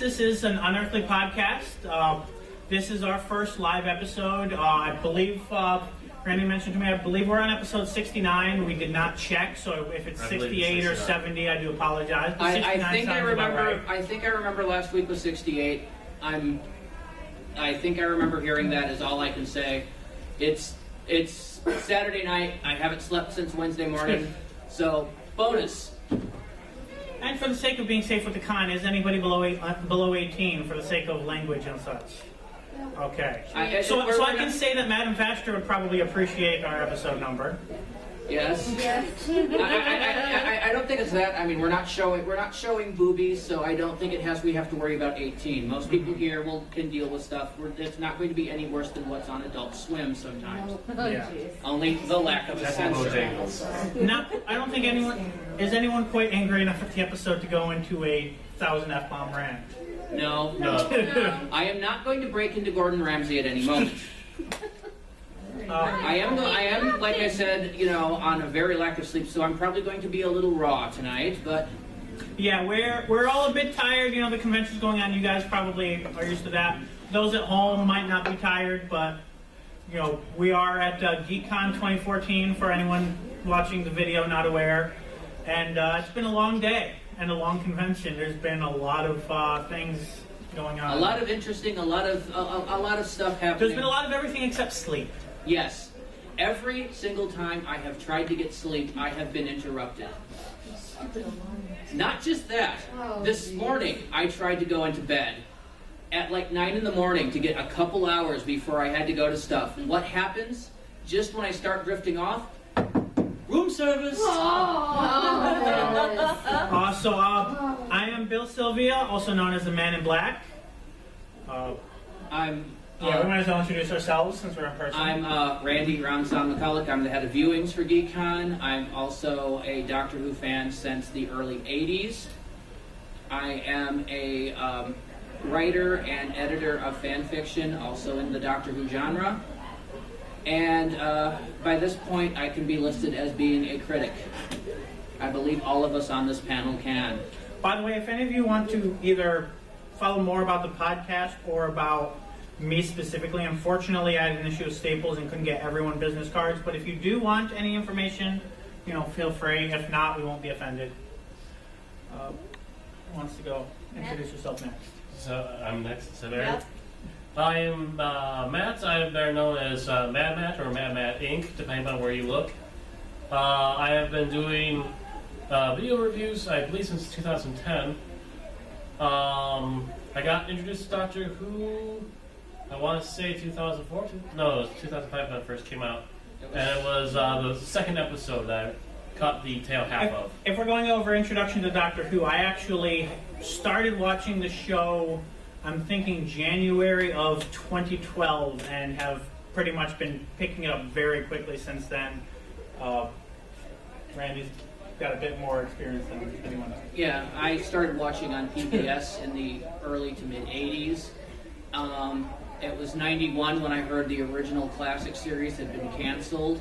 guys. This is an Unearthly podcast. This is our first live episode. I believe, Randy mentioned to me, I believe we're on episode 69. We did not check, so if it's 68 or 70, I do apologize. But I think I remember. Right. I think I remember last week was 68. I think I remember hearing that. Is all I can say. It's Saturday night. I haven't slept since Wednesday morning, so bonus. And for the sake of being safe with the con, is anybody below 18 for the sake of language and such? Okay. So I can say that Madam Faster would probably appreciate our episode number. Yes. I don't think it's that. I mean, we're not showing boobies, so I don't think we have to worry about 18. Most people here can deal with stuff. It's not going to be any worse than what's on Adult Swim sometimes. Yeah. Only the lack of a censor. I don't think anyone quite angry enough at the episode to go into a 1,000 F-bomb rant. No. I am not going to break into Gordon Ramsay at any moment. I am, like I said, on a very lack of sleep, so I'm probably going to be a little raw tonight, but... Yeah, we're all a bit tired. The convention's going on. You guys probably are used to that. Those at home might not be tired, but, we are at GeekCon 2014 for anyone watching the video not aware. And it's been a long day and a long convention. There's been a lot of things going on. A lot of interesting, a lot of stuff happening. There's been a lot of everything except sleep. Yes. Every single time I have tried to get sleep, I have been interrupted. Not just that. This morning, I tried to go into bed at like 9 in the morning to get a couple hours before I had to go to stuff. What happens? Just when I start drifting off, room service. I am Bill Sylvia, also known as the Man in Black. We might as well introduce ourselves since we're in person. I'm Randy Ramson McCulloch. I'm the head of viewings for GeekCon. I'm also a Doctor Who fan since the early 80s. I am a writer and editor of fan fiction, also in the Doctor Who genre. And by this point, I can be listed as being a critic. I believe all of us on this panel can. By the way, if any of you want to either follow more about the podcast or about me specifically, unfortunately I had an issue with Staples and couldn't get everyone business cards, but if you do want any information, feel free. If not, we won't be offended. Who wants to go? Introduce yourself next. So I'm next. So Yep. I am Matt. I'm better known as Mad Matt or Mad Matt Inc., depending on where you look. I have been doing video reviews, I believe, since 2010. I got introduced to Doctor Who, I want to say 2004? No, it was 2005 when it first came out. And it was the second episode that I cut the tail half of. If we're going over introduction to Doctor Who, I actually started watching the show, I'm thinking January of 2012, and have pretty much been picking it up very quickly since then. Randy's got a bit more experience than anyone else. Yeah, I started watching on PBS in the early to mid 80s. It was 91 when I heard the original classic series had been canceled,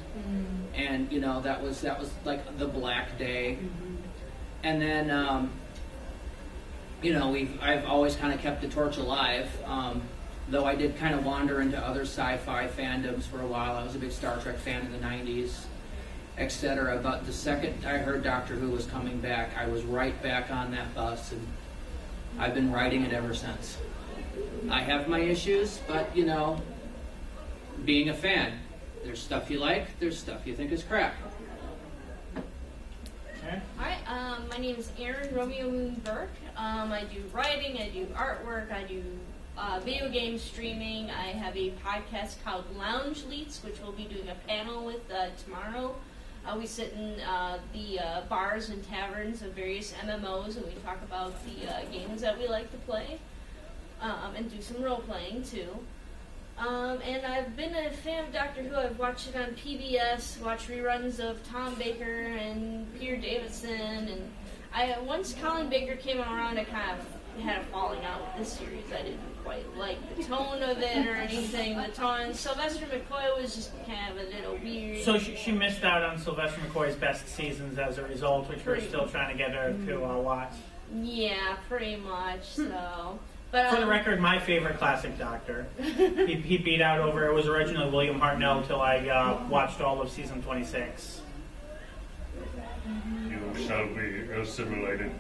and that was like the black day. And then I've always kind of kept the torch alive. Though I did kind of wander into other sci-fi fandoms for a while. I was a big Star Trek fan in the 90s, etc. But the second I heard Doctor Who was coming back, I was right back on that bus, and I've been riding it ever since. I have my issues, but, being a fan, there's stuff you like, there's stuff you think is crap. Okay. Alright, my name is Aaron Romeo Moon Burke. I do writing, I do artwork, I do video game streaming. I have a podcast called Lounge Leets, which we'll be doing a panel with tomorrow. We sit in the bars and taverns of various MMOs, and we talk about the games that we like to play, and do some role-playing, too. And I've been a fan of Doctor Who. I've watched it on PBS, watched reruns of Tom Baker and Peter Davison, and once Colin Baker came around, I kind of had a falling out with this series. I didn't quite like the tone of it or anything. The tone. Sylvester McCoy was just kind of a little weird. So she missed out on Sylvester McCoy's best seasons as a result, which we're still trying to get her to watch. Yeah, pretty much. So, but For the record, my favorite classic Doctor. He beat out over. It was originally William Hartnell till I watched all of season 26. You shall be assimilated.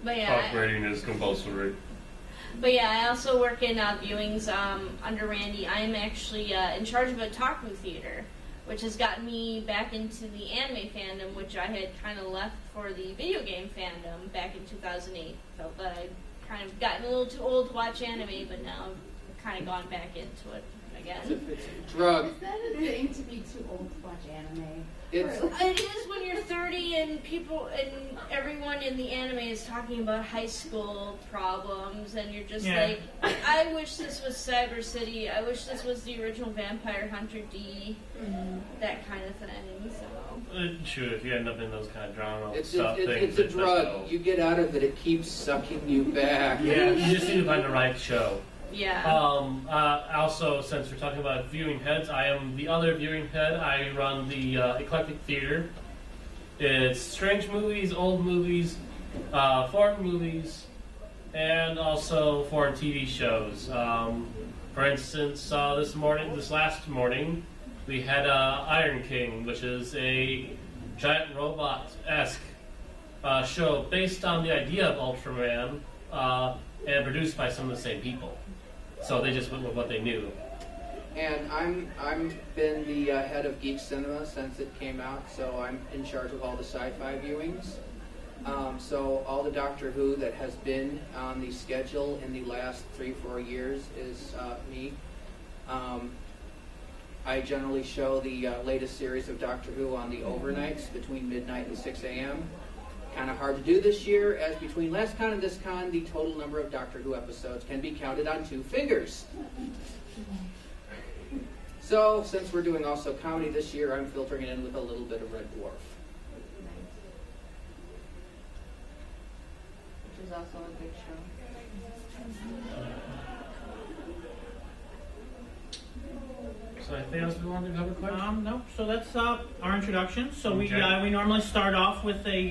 but yeah, Talk rating is compulsory. But yeah, I also work in viewings under Randy. I'm actually in charge of a Otaku theater, which has gotten me back into the anime fandom, which I had kind of left for the video game fandom back in 2008. Felt that I'd kind of gotten a little too old to watch anime, but now I've kind of gone back into it again. It's a drug. Is that a thing to be too old to watch anime? It's It is when you're 30 and people and everyone in the anime is talking about high school problems, and you're just Yeah. like, I wish this was Cyber City. I wish this was the original Vampire Hunter D. That kind of thing. So Shoot, if you end up in those kind of drama it's stuff things, it's a let's drug. go. You get out of it, it keeps sucking you back. Yeah, you just need to find the right show. yeah. Also, since we're talking about viewing heads, I am the other viewing head. I run the Eclectic Theater. It's strange movies, old movies, foreign movies, and also foreign TV shows. For instance, this last morning, we had Iron King, which is a giant robot-esque show based on the idea of Ultraman and produced by some of the same people. So they just went with what they knew. And I'm been the head of Geek Cinema since it came out, so I'm in charge of all the sci-fi viewings. So all the Doctor Who that has been on the schedule in the last 3-4 years is me. I generally show the latest series of Doctor Who on the overnights between midnight and 6 a.m. Kind of hard to do this year, as between last con and this con, the total number of Doctor Who episodes can be counted on 2 fingers. So, since we're doing also comedy this year, I'm filtering it in with a little bit of Red Dwarf. Which is also a good show. So anything else we wanted to cover quick? No, so that's our introduction. So Okay. we normally start off with a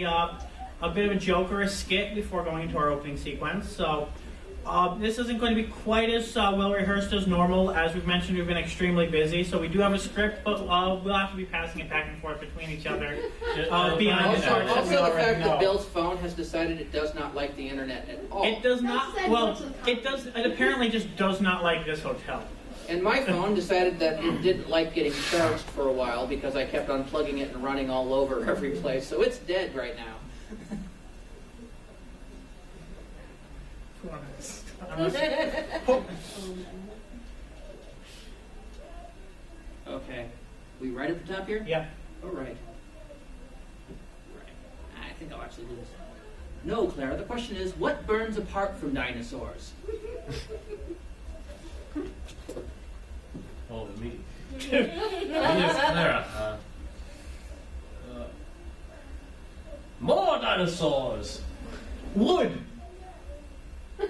bit of a joke or a skit before going into our opening sequence. So this isn't going to be quite as well rehearsed as normal. As we've mentioned, we've been extremely busy, so we do have a script, but we'll have to be passing it back and forth between each other. Beyond the parts that we Also, the already fact know. that Bill's phone has decided it does not like the internet at all. It does not. That's Well, said it does. It apparently just does not like this hotel. And my phone decided that it didn't like getting charged for a while because I kept unplugging it and running all over every place. So it's dead right now. Okay. We right at the top here? Yeah. All right. Right. I think I'll actually do this. No, Clara, the question is, what burns apart from dinosaurs? Oh, me. Yes, Clara. More dinosaurs! Wood. This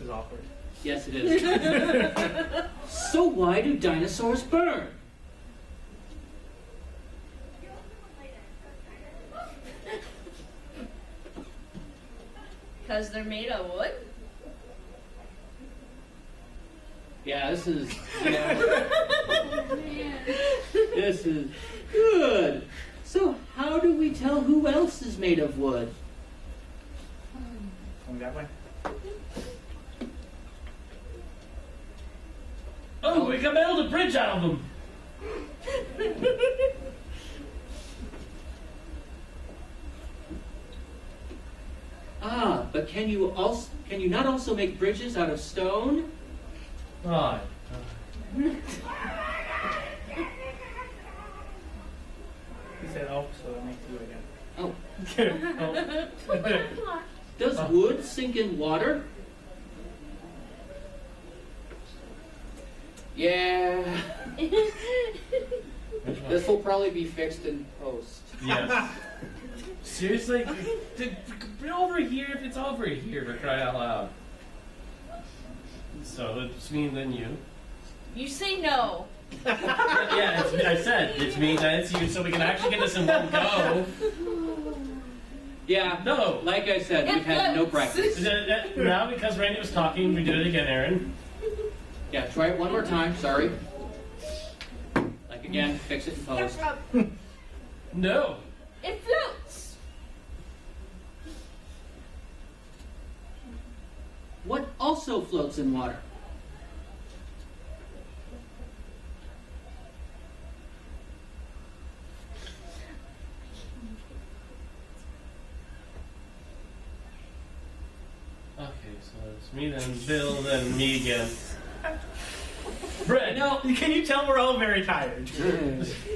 is awkward. Yes, it is. So why do dinosaurs burn? Because they're made of wood? Yeah, this is this is good. So how do we tell who else is made of wood? Going that way. Oh, we can build a bridge out of them! Ah, but can you not also make bridges out of stone? Right. He said, "Oh, so it makes you again." Oh, does wood sink in water? Yeah. This will probably be fixed in post. Yes. Seriously? Over here if it's over here, for crying out loud. So it's me and then you. You say no. Yeah, I said it's me, and it's you, so we can actually get this in one go. Yeah, No. like I said, we've had no practice. Now, because Randy was talking, we do it again, Aaron. Yeah, try it one more time. Sorry. Like again, fix it in post. No. It floats. What also floats in water? Okay, so it's me, then Bill, then me again. Brett, No. Can you tell we're all very tired?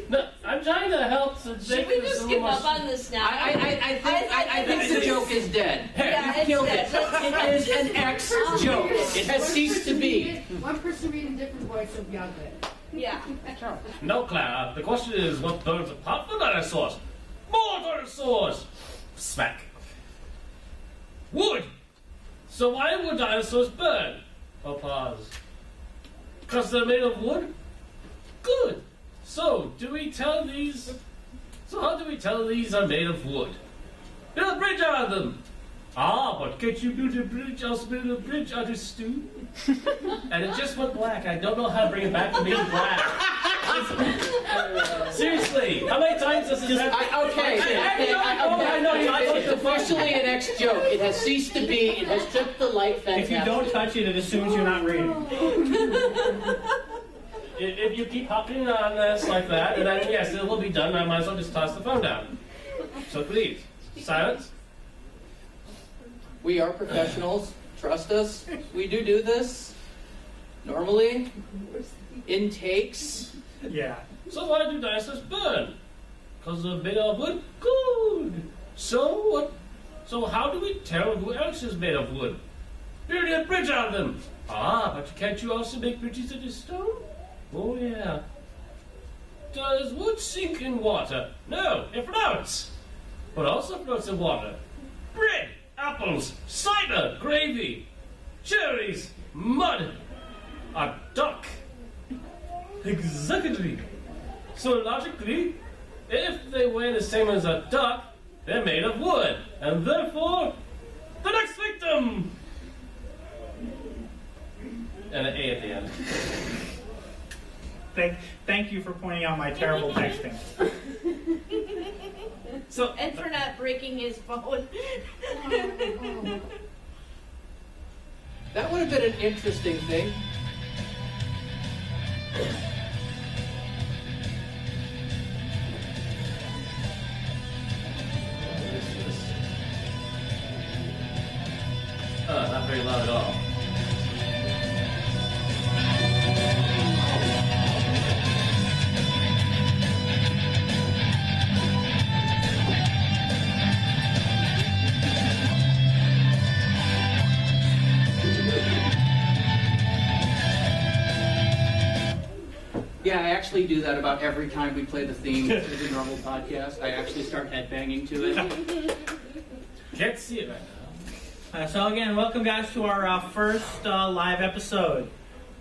no, I'm trying to help to Should make we this just a give little up more... on this now? I think the joke is dead. Yeah, You've it's killed dead. it. Let's- It is an ex joke. It has ceased to be. One person read a different voice will be all good. Yeah. No, Claire, the question is what burns apart the dinosaurs? More dinosaurs! Smack. Wood! So why would dinosaurs burn? Oh, pause. Because they're made of wood? Good. So, do we tell these... So how do we tell these are made of wood? Build a bridge out of them! Ah, but can't you build a bridge? Also build a bridge out of stew? And it just went black. I don't know how to bring it back to being black. Seriously, how many times does this happen? I know. It's officially an ex joke. It has ceased to be. It has tripped the light fence. If you don't touch it, it assumes you're not reading. If you keep hopping on this like that, and then yes, it will be done. I might as well just toss the phone down. So please, silence. We are professionals. Trust us. We do this normally. Intakes. Yeah. So why do dinosaurs burn? Because they're made of wood? Good. So what? So how do we tell who else is made of wood? Build a bridge out of them. Ah, but can't you also make bridges out of stone? Oh yeah. Does wood sink in water? No, it floats. But also floats in water. Bread, apples, cider, gravy, cherries, mud, a duck. Exactly. So logically, if they weigh the same as a duck, they're made of wood, and therefore, the next victim. And an A at the end. Thank you for pointing out my terrible texting. So, And for not breaking his phone. That would have been an interesting thing. Not very loud at all. Yeah, I actually do that about every time we play the theme to the normal podcast. I actually start headbanging to it. Can't see it right now. So again, welcome guys to our first live episode.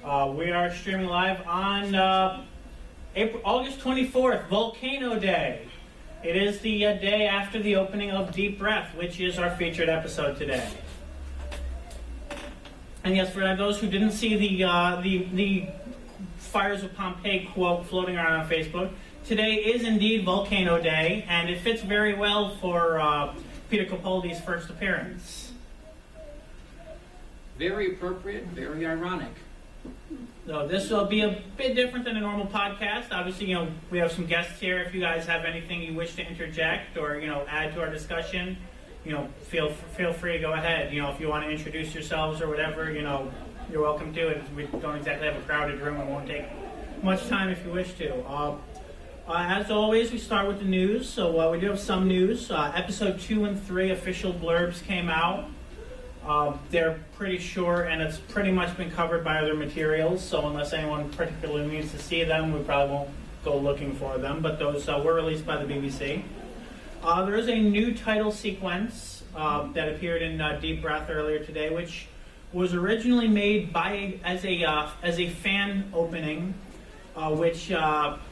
We are streaming live on August 24th, Volcano Day. It is the day after the opening of Deep Breath, which is our featured episode today. And yes, for those who didn't see the Fires of Pompeii quote floating around on Facebook, today is indeed Volcano Day, and it fits very well for Peter Capaldi's first appearance. Very appropriate, very ironic. So this will be a bit different than a normal podcast. Obviously, we have some guests here. If you guys have anything you wish to interject or, add to our discussion, feel free to go ahead. If you want to introduce yourselves or whatever, you're welcome to it. We don't exactly have a crowded room. It won't take much time if you wish to. As always, we start with the news. So we do have some news. Episode 2 and 3 official blurbs came out. They're pretty short, and it's pretty much been covered by other materials. So unless anyone particularly needs to see them, we probably won't go looking for them. But those were released by the BBC. There is a new title sequence that appeared in Deep Breath earlier today, which was originally made as a fan opening which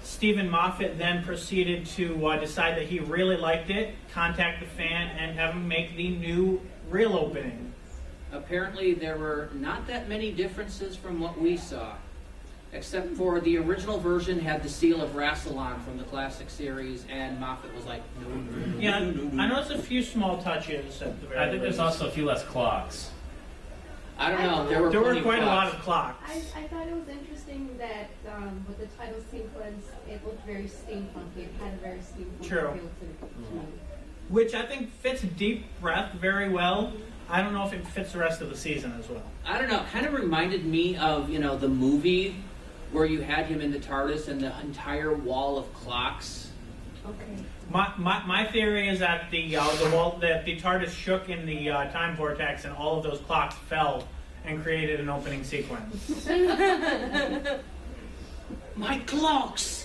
Stephen Moffat then proceeded to decide that he really liked it, contact the fan, and have him make the new reel opening. Apparently, there were not that many differences from what we saw, except for the original version had the seal of Rassilon from the classic series, and Moffat was like, no, no, no, Yeah, no, no, no. I noticed a few small touches at the very I think there's least. also a few less clocks. I don't know. There were There were plenty of quite a lot clocks. of clocks. I thought it was interesting that with the title sequence, it looked very steampunky. It had a very steampunk True. feel to me. Which I think fits Deep Breath very well. I don't know if it fits the rest of the season as well. I don't know. It kind of reminded me of, the movie where you had him in the TARDIS and the entire wall of clocks. Okay. My theory is that the TARDIS shook in the time vortex and all of those clocks fell and created an opening sequence. My clocks!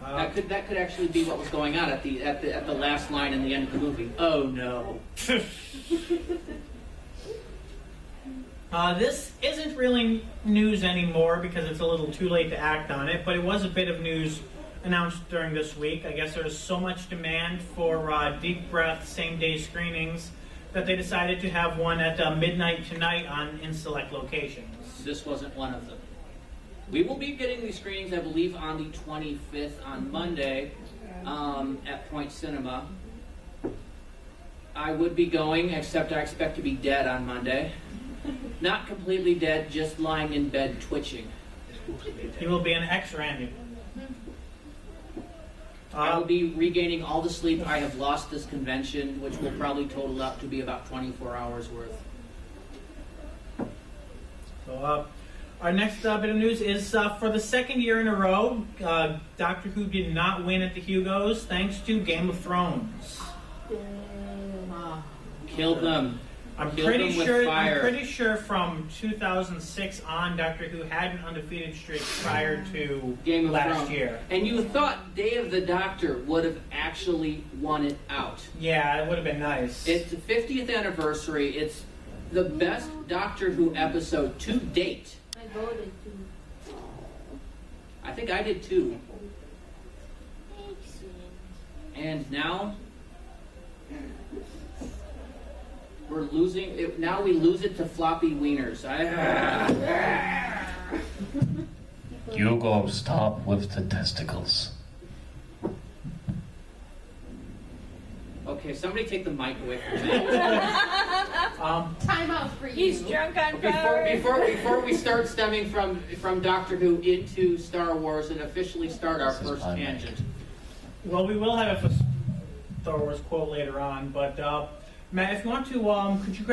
That could actually be what was going on at the last line in the end of the movie. Oh no. This isn't really news anymore because it's a little too late to act on it, but it was a bit of news announced during this week. I guess there's so much demand for Deep Breath same-day screenings that they decided to have one at midnight tonight in select locations. This wasn't one of them. We will be getting these screenings, I believe, on the 25th on Monday at Point Cinema. I would be going, except I expect to be dead on Monday. Not completely dead, just lying in bed twitching. He will be an ex-Randy. I will be regaining all the sleep I have lost this convention, which will probably total up to be about 24 hours worth. So, our next bit of news is for the second year in a row, Doctor Who did not win at the Hugos thanks to Game of Thrones. Kill them. I'm Kill pretty them with sure. fire. I'm pretty sure from 2006 on, Doctor Who had an undefeated streak prior to Game of last Thrones. year. And you thought Day of the Doctor would have actually won it out. Yeah, it would have been nice. It's the 50th anniversary. It's the best Doctor Who episode to date. I voted to. I think I did too. And now we're losing it. Now we lose it to floppy wieners. Hugo, stop with the testicles. Okay, somebody take the mic away from me. Time out for you. He's drunk on power. Before we start stemming from Doctor Who into Star Wars and officially start our This is first my tangent. Well, we will have a Star Wars quote later on, but Matt, if you want to, could you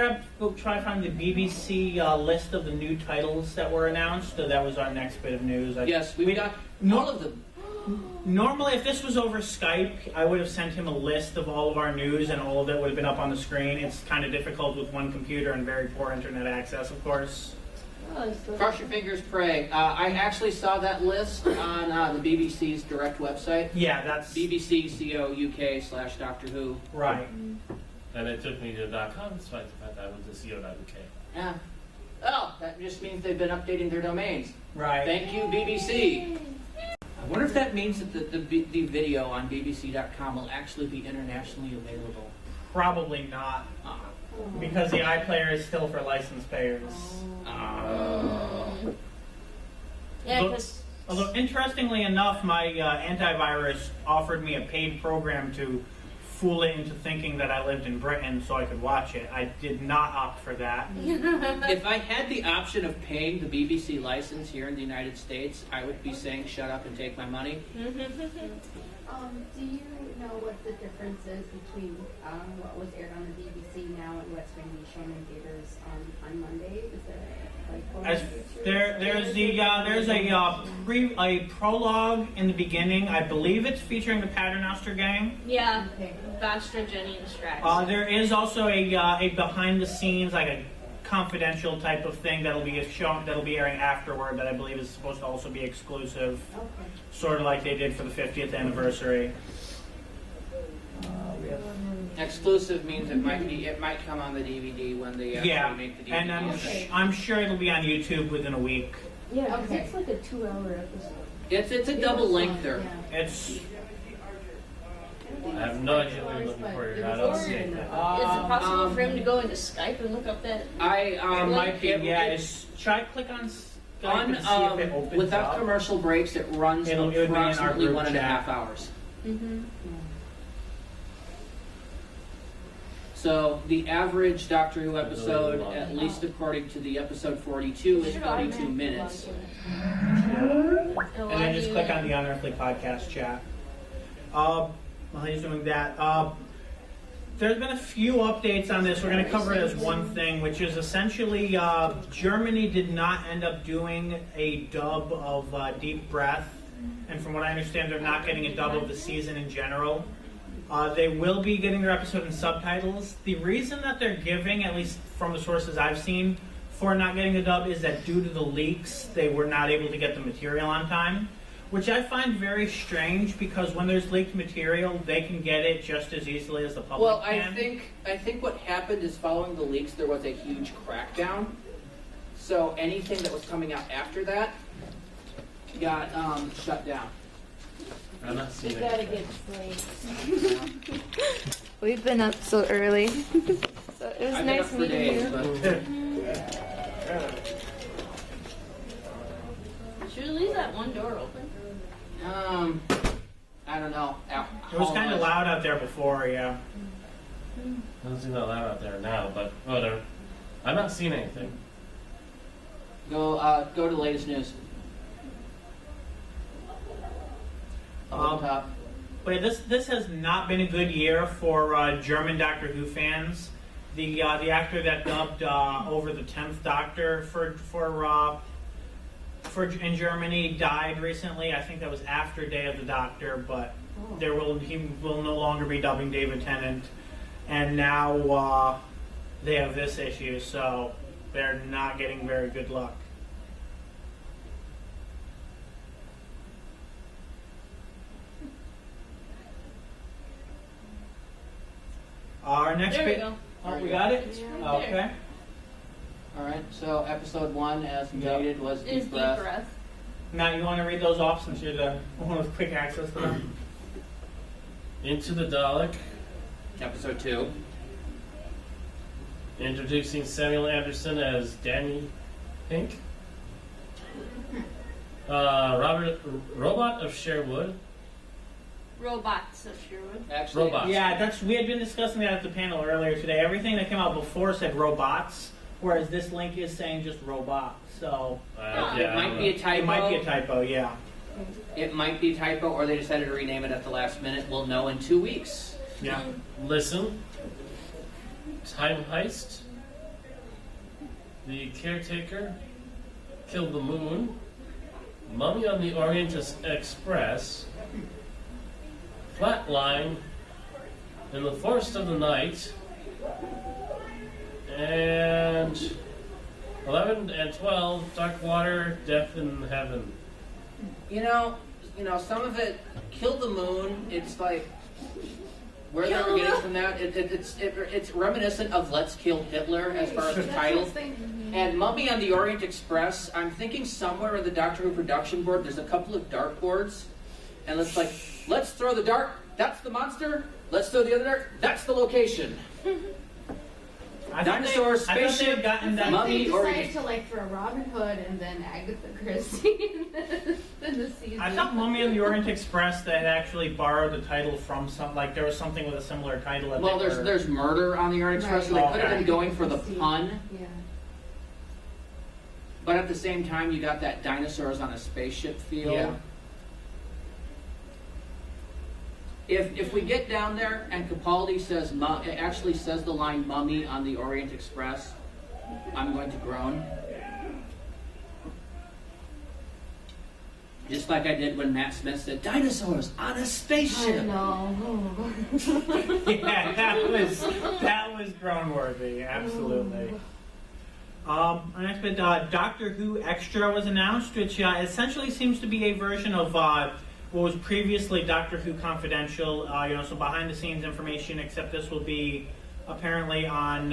try to find the BBC list of the new titles that were announced? That was our next bit of news. Yes, we got all of them. Normally, if this was over Skype, I would have sent him a list of all of our news, and all of it would have been up on the screen. It's kind of difficult with one computer and very poor internet access, of course. Cross your fingers, pray. I actually saw that list on the BBC's direct website. Yeah, that's bbc.co.uk/Doctor Who. right. And it took me to .com despite the fact that I went to co.uk. Yeah. Oh, that just means they've been updating their domains. Right. Thank you, BBC. I wonder if that means that the video on bbc.com will actually be internationally available. Probably not, because the iPlayer is still for license payers. Yeah, because Although, interestingly enough, my antivirus offered me a paid program to fool it into thinking that I lived in Britain so I could watch it. I did not opt for that. If I had the option of paying the BBC license here in the United States, I would be saying, shut up and take my money. Do you know what the difference is between what was aired on the BBC now and what's going to be shown in theaters on Monday? Is there There's a prologue in the beginning. I believe it's featuring the Paternoster Gang. yeah, Okay. Vastra, Jenny, and Strax. There is also a behind the scenes, like a confidential type of thing that'll be airing afterward that I believe is supposed to also be exclusive, Okay. sort of like they did for the 50th anniversary. Exclusive means it might come on the DVD when they actually make the DVD. And I'm sure it'll be on YouTube within a week. Yeah, 'cause Okay. it's like a 2-hour episode. It's a double lengther. Yeah. It's I have no idea what you're looking for here. I don't see anything. Is it possible for him to go into Skype and look up that? it might be. Try click on Skype and see if it opens without up. commercial breaks, it runs It would be in our approximately group 1.5 chat. hours. Mm-hmm. So the average Doctor Who episode, at least according to the episode 42, is 42 minutes. And then just click on the Unearthly podcast chat. While he's doing that, there's been a few updates on this. We're going to cover it as one thing, which is essentially Germany did not end up doing a dub of Deep Breath. And from what I understand, they're not getting a dub of the season in general. They will be getting their episode in subtitles. The reason that they're giving, at least from the sources I've seen, for not getting a dub is that due to the leaks, they were not able to get the material on time, which I find very strange because when there's leaked material, they can get it just as easily as the public Well, can. I think what happened is following the leaks, there was a huge crackdown. So anything that was coming out after that got shut down. I'm not seeing You gotta anything. get slaves. We've been up so early. So it was I've been up nice for meeting days, you. but Should we leave that one door open? I don't know. It was kind of loud out there before, yeah. Doesn't seem that loud out there now, but whatever. I'm not seeing anything. Go to the latest news. Up top. But this has not been a good year for German Doctor Who fans. The actor that dubbed over the 10th Doctor in Germany died recently. I think that was after Day of the Doctor, but he will no longer be dubbing David Tennant. And now they have this issue, so they're not getting very good luck. Our next There we bit. go. Oh, we got it? Yeah. Okay. All right. So episode 1, as stated, was Is Deep Breath. Deep Breath. Now, you want to read those off since you're the one with quick access to them? Into the Dalek, Episode 2. introducing Samuel Anderson as Danny Pink. Robot of Sherwood. Robots of Sherwood. Actually, Robots. Yeah, we had been discussing that at the panel earlier today. Everything that came out before said robots, whereas this link is saying just robot. So it might be a typo. it might be a typo, yeah. It might be a typo, or they decided to rename it at the last minute. We'll know in 2 weeks. Yeah. Listen. Time Heist. The Caretaker. Kill the Moon. Mummy on the Orient Express. Flatline. In the Forest of the Night. And 11 and 12, Dark Water, Death in Heaven. You know, some of it, Kill the Moon, it's like, where they were getting from that, it's reminiscent of Let's Kill Hitler as far as the title. And Mummy on the Orient Express, I'm thinking somewhere in the Doctor Who production board, there's a couple of dartboards, and it's like, let's throw the dart, that's the monster, let's throw the other dart, that's the location. Dinosaur, I thought they spaceship, had gotten that. Mummy, They or decided to like throw Robin Hood and then Agatha Christie in the season. I thought Mummy and the Orient Express that had actually borrowed the title from there was something with a similar title. That well, they were- there's murder on the Orient Express, so they Right. could have been Okay. going for the pun. Yeah. But at the same time, you got that dinosaurs on a spaceship feel. Yeah. If we get down there and Capaldi actually says the line "Mummy" on the Orient Express, I'm going to groan. Just like I did when Matt Smith said "dinosaurs on a I spaceship." know. Yeah, that was groan-worthy, absolutely. Our next bit, Doctor Who Extra was announced, which essentially seems to be a version of what was previously Doctor Who Confidential, so behind the scenes information, except this will be apparently on,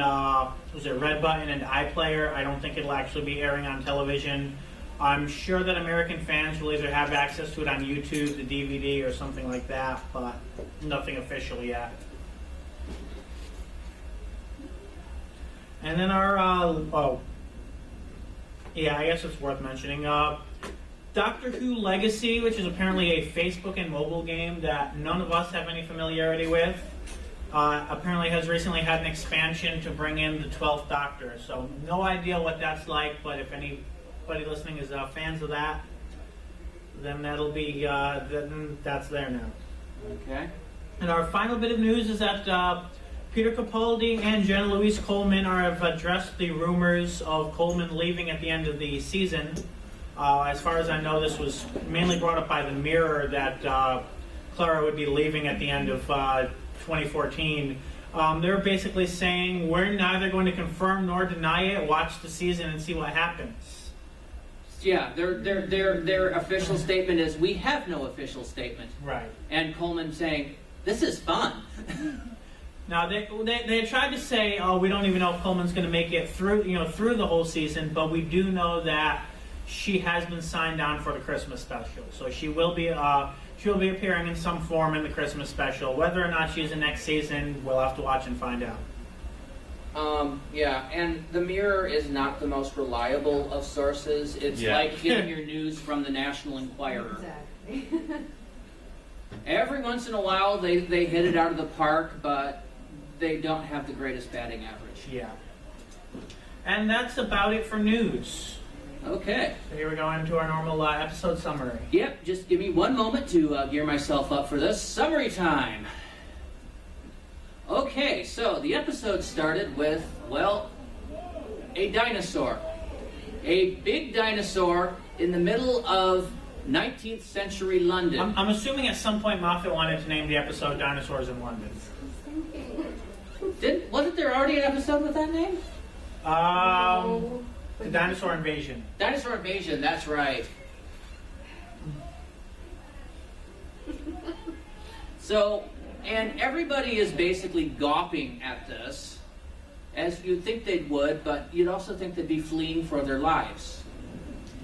was it Red Button and iPlayer? I don't think it'll actually be airing on television. I'm sure that American fans will either have access to it on YouTube, the DVD, or something like that, but nothing official yet. And then our, I guess it's worth mentioning, Doctor Who Legacy, which is apparently a Facebook and mobile game that none of us have any familiarity with, apparently has recently had an expansion to bring in the 12th Doctor. So no idea what that's like, but if anybody listening is fans of that, then that'll be, then that's there now. Okay. And our final bit of news is that Peter Capaldi and Jenna Louise Coleman have addressed the rumors of Coleman leaving at the end of the season. As far as I know, this was mainly brought up by the Mirror that Clara would be leaving at the end of 2014. They're basically saying we're neither going to confirm nor deny it. Watch the season and see what happens. Yeah, their official statement is we have no official statement. Right. And Coleman saying this is fun. Now they tried to say, oh, we don't even know if Coleman's going to make it through the whole season, but we do know that she has been signed on for the Christmas special, so she will be appearing in some form in the Christmas special. Whether or not she's in next season, we'll have to watch and find out. Yeah, and the Mirror is not the most reliable of sources. It's like getting your news from the National Enquirer. Exactly. Every once in a while, they hit it out of the park, but they don't have the greatest batting average. Yeah. And that's about it for news. Okay. So here we go into our normal episode summary. Yep, just give me one moment to gear myself up for this. Summary time. Okay, so the episode started with, well, a dinosaur. A big dinosaur in the middle of 19th century London. I'm assuming at some point Moffat wanted to name the episode Dinosaurs in London. Wasn't there already an episode with that name? The Dinosaur Invasion. Dinosaur Invasion, that's right. So, and everybody is basically gawping at this, as you'd think they would, but you'd also think they'd be fleeing for their lives.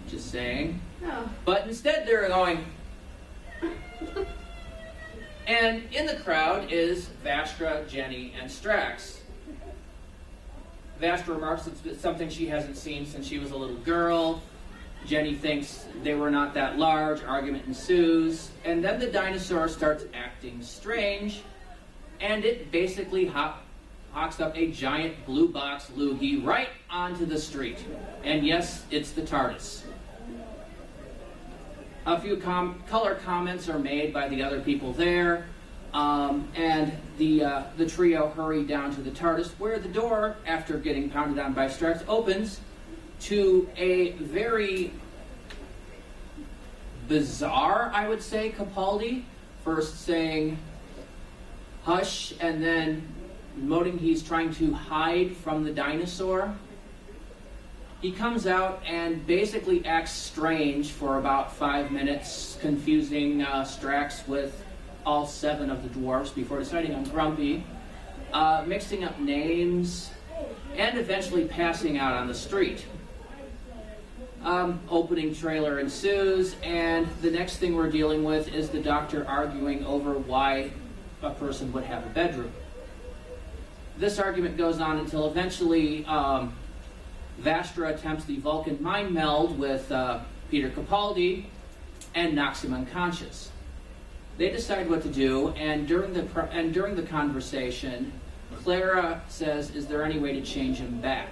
Just saying. Oh. But instead they're going... And in the crowd is Vastra, Jenny, and Strax. Vastra remarks it's something she hasn't seen since she was a little girl. Jenny thinks they were not that large. Argument ensues. And then the dinosaur starts acting strange. And it basically hawks up a giant blue box loogie right onto the street. And yes, it's the TARDIS. A few color comments are made by the other people there. And the trio hurry down to the TARDIS, where the door, after getting pounded on by Strax, opens to a very bizarre, I would say, Capaldi. First saying, hush, and then noting he's trying to hide from the dinosaur. He comes out and basically acts strange for about 5 minutes, confusing Strax with all 7 of the dwarfs before deciding on Grumpy, mixing up names, and eventually passing out on the street. Opening trailer ensues, and the next thing we're dealing with is the Doctor arguing over why a person would have a bedroom. This argument goes on until eventually Vastra attempts the Vulcan mind meld with Peter Capaldi and knocks him unconscious. They decide what to do, and during the conversation, Clara says, "Is there any way to change him back?"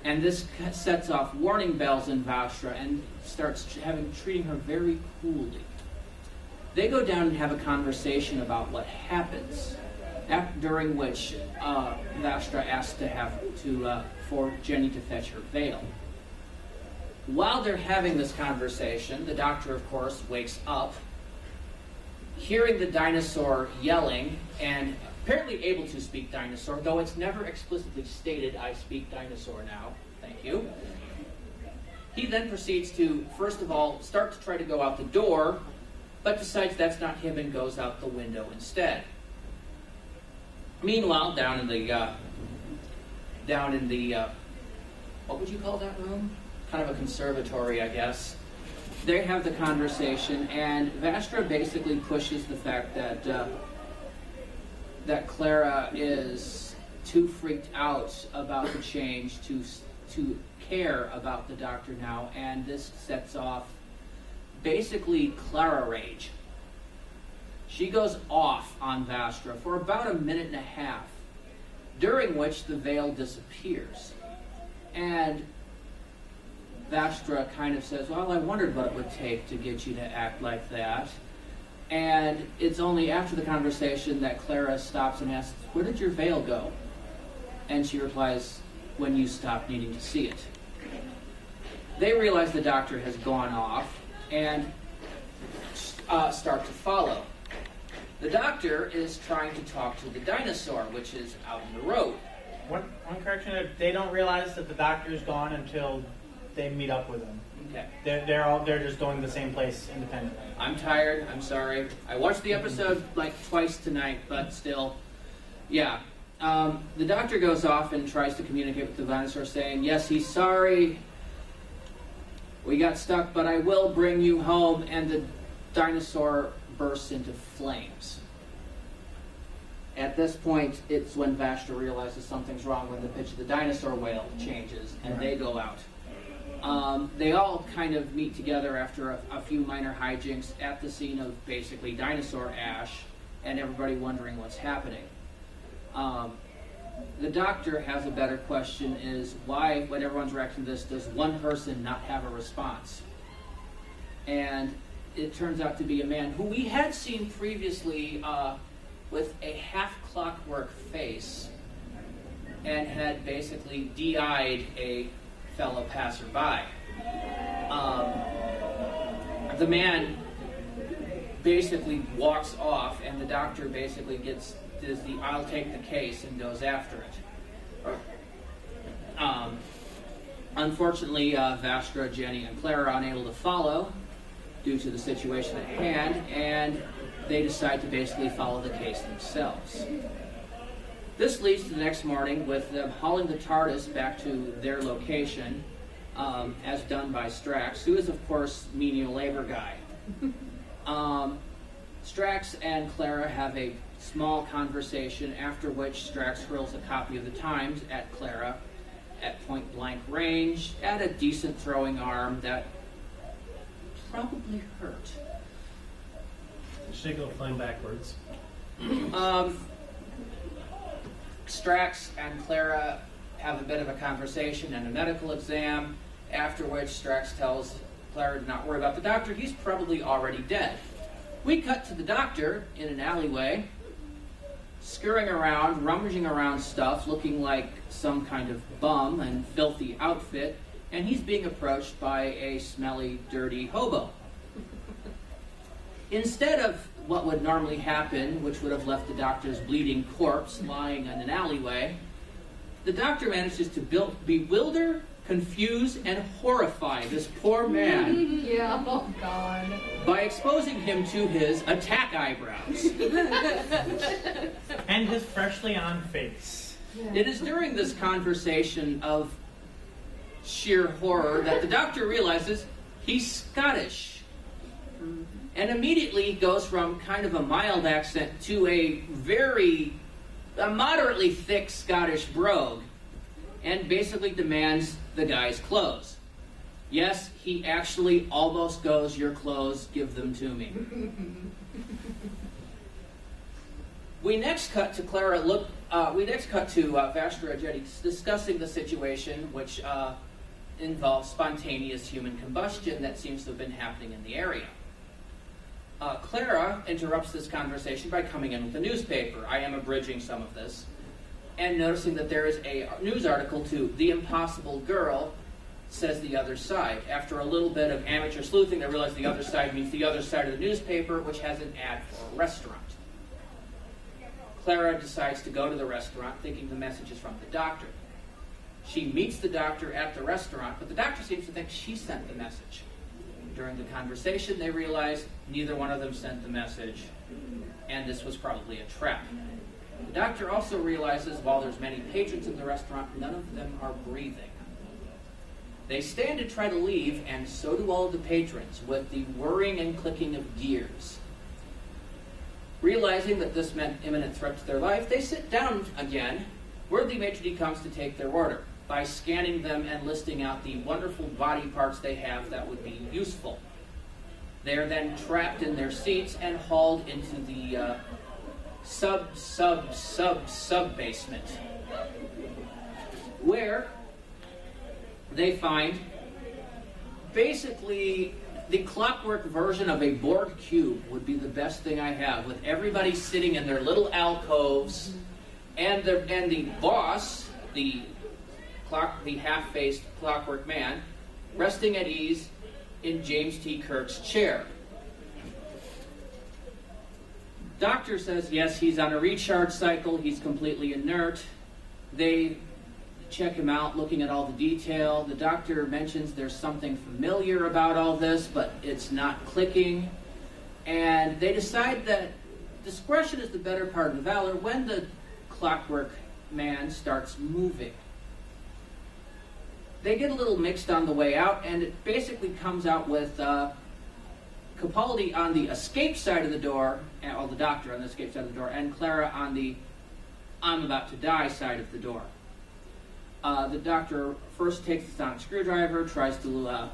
And this sets off warning bells in Vastra and starts treating her very coolly. They go down and have a conversation about what happens, during which Vastra asks for Jenny to fetch her veil. While they're having this conversation, the Doctor, of course, wakes up, hearing the dinosaur yelling, and apparently able to speak dinosaur, though it's never explicitly stated, "I speak dinosaur now." Thank you. He then proceeds to, first of all, start to try to go out the door, but decides that's not him and goes out the window instead. Meanwhile, down in the what would you call that room? Kind of a conservatory, I guess. They have the conversation, and Vastra basically pushes the fact that that Clara is too freaked out about the change to care about the doctor now, and this sets off basically Clara rage. She goes off on Vastra for about a minute and a half, during which the veil disappears. And Vastra kind of says, well, I wondered what it would take to get you to act like that. And it's only after the conversation that Clara stops and asks, where did your veil go? And she replies, when you stopped needing to see it. They realize the doctor has gone off and start to follow. The doctor is trying to talk to the dinosaur, which is out in the road. One correction: they don't realize that the doctor is gone until they meet up with him. Okay. They're just going to the same place independently. I'm tired. I'm sorry. I watched the episode like twice tonight, but still, yeah. The doctor goes off and tries to communicate with the dinosaur, saying, yes, he's sorry. We got stuck, but I will bring you home. And the dinosaur bursts into flames. At this point, it's when Vastra realizes something's wrong when the pitch of the dinosaur whale changes, and they go out. They all kind of meet together after a few minor hijinks at the scene of basically dinosaur ash, and everybody wondering what's happening. The doctor has a better question, is why, when everyone's reacting to this, does one person not have a response? And it turns out to be a man who we had seen previously with a half-clockwork face and had basically DI'd a fellow passerby. The man basically walks off, and the doctor basically does the I'll take the case and goes after it. Unfortunately, Vastra, Jenny, and Clara are unable to follow due to the situation at hand, and they decide to basically follow the case themselves. This leads to the next morning with them hauling the TARDIS back to their location, as done by Strax, who is, of course, menial labor guy. Strax and Clara have a small conversation, after which Strax hurls a copy of the Times at Clara at point-blank range, at a decent throwing arm that probably hurt. Should go flying backwards. Strax and Clara have a bit of a conversation and a medical exam, after which Strax tells Clara to not worry about the doctor. He's probably already dead. We cut to the doctor in an alleyway, scurrying around, rummaging around stuff, looking like some kind of bum and filthy outfit, and he's being approached by a smelly, dirty hobo. Instead of what would normally happen, which would have left the doctor's bleeding corpse lying in an alleyway, the doctor manages to bewilder, confuse, and horrify this poor man Yeah. Oh, God. by exposing him to his attack eyebrows. And his freshly on face. It is during this conversation of sheer horror that the doctor realizes he's Scottish. And immediately goes from kind of a mild accent to a moderately thick Scottish brogue, and basically demands the guy's clothes. Yes, he actually almost goes, your clothes, give them to me. We next cut to Vastra and Jenny discussing the situation, which involves spontaneous human combustion that seems to have been happening in the area. Clara interrupts this conversation by coming in with a newspaper. I am abridging some of this. And noticing that there is a news article to The Impossible Girl, says the other side. After a little bit of amateur sleuthing, they realize the other side means the other side of the newspaper, which has an ad for a restaurant. Clara decides to go to the restaurant, thinking the message is from the doctor. She meets the doctor at the restaurant, but the doctor seems to think she sent the message. during the conversation, they realized neither one of them sent the message, and this was probably a trap. The doctor also realizes while there's many patrons in the restaurant, none of them are breathing. They stand to try to leave, and so do all of the patrons, with the whirring and clicking of gears. Realizing that this meant imminent threat to their life, they sit down again, where the maitre d' comes to take their order, by scanning them and listing out the wonderful body parts they have that would be useful. They are then trapped in their seats and hauled into the sub basement, where they find basically the clockwork version of a board cube would be the best thing I have, with everybody sitting in their little alcoves, and the boss, the half-faced clockwork man, resting at ease in James T. Kirk's chair. Doctor says, yes, he's on a recharge cycle, he's completely inert. They check him out, looking at all the detail. The doctor mentions there's something familiar about all this, but it's not clicking. And they decide that discretion is the better part of valor when the clockwork man starts moving. They get a little mixed on the way out, and it basically comes out with Capaldi on the escape side of the door, or the doctor on the escape side of the door, and Clara on the I'm about to die side of the door. The doctor first takes the sonic screwdriver, tries to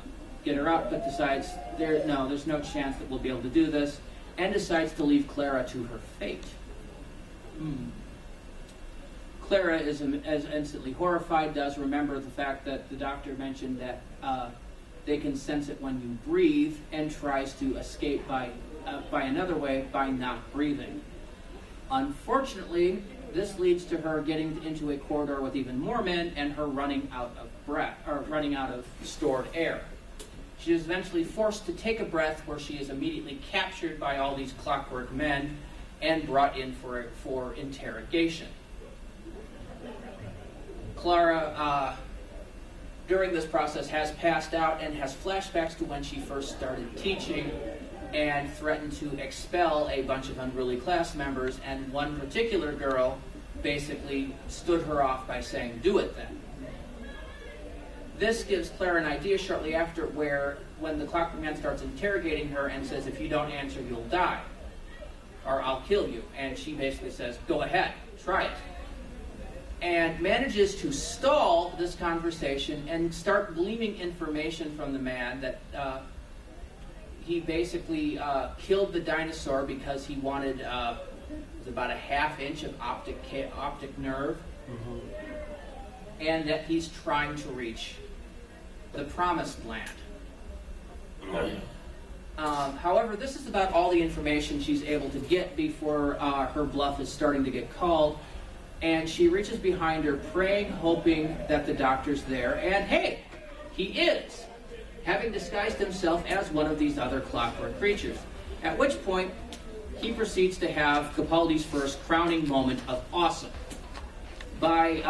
get her out, but decides there's no chance that we'll be able to do this, and decides to leave Clara to her fate. Clara is instantly horrified, does remember the fact that the doctor mentioned that they can sense it when you breathe, and tries to escape by another way, by not breathing. Unfortunately, this leads to her getting into a corridor with even more men, and her running out of breath, or running out of stored air. She is eventually forced to take a breath, where she is immediately captured by all these clockwork men and brought in for interrogation. Clara, during this process, has passed out and has flashbacks to when she first started teaching, and threatened to expel a bunch of unruly class members, and one particular girl basically stood her off by saying, "Do it then." This gives Clara an idea shortly after, when the clockwork man starts interrogating her and says, "If you don't answer, you'll die, or I'll kill you." And she basically says, "Go ahead, try it." And manages to stall this conversation and start gleaming information from the man that he basically killed the dinosaur because he wanted about a half-inch of optic nerve, and that he's trying to reach the promised land. However, this is about all the information she's able to get before her bluff is starting to get called. And she reaches behind her, praying, hoping that the doctor's there. And hey, he is, having disguised himself as one of these other clockwork creatures. At which point, he proceeds to have Capaldi's first crowning moment of awesome by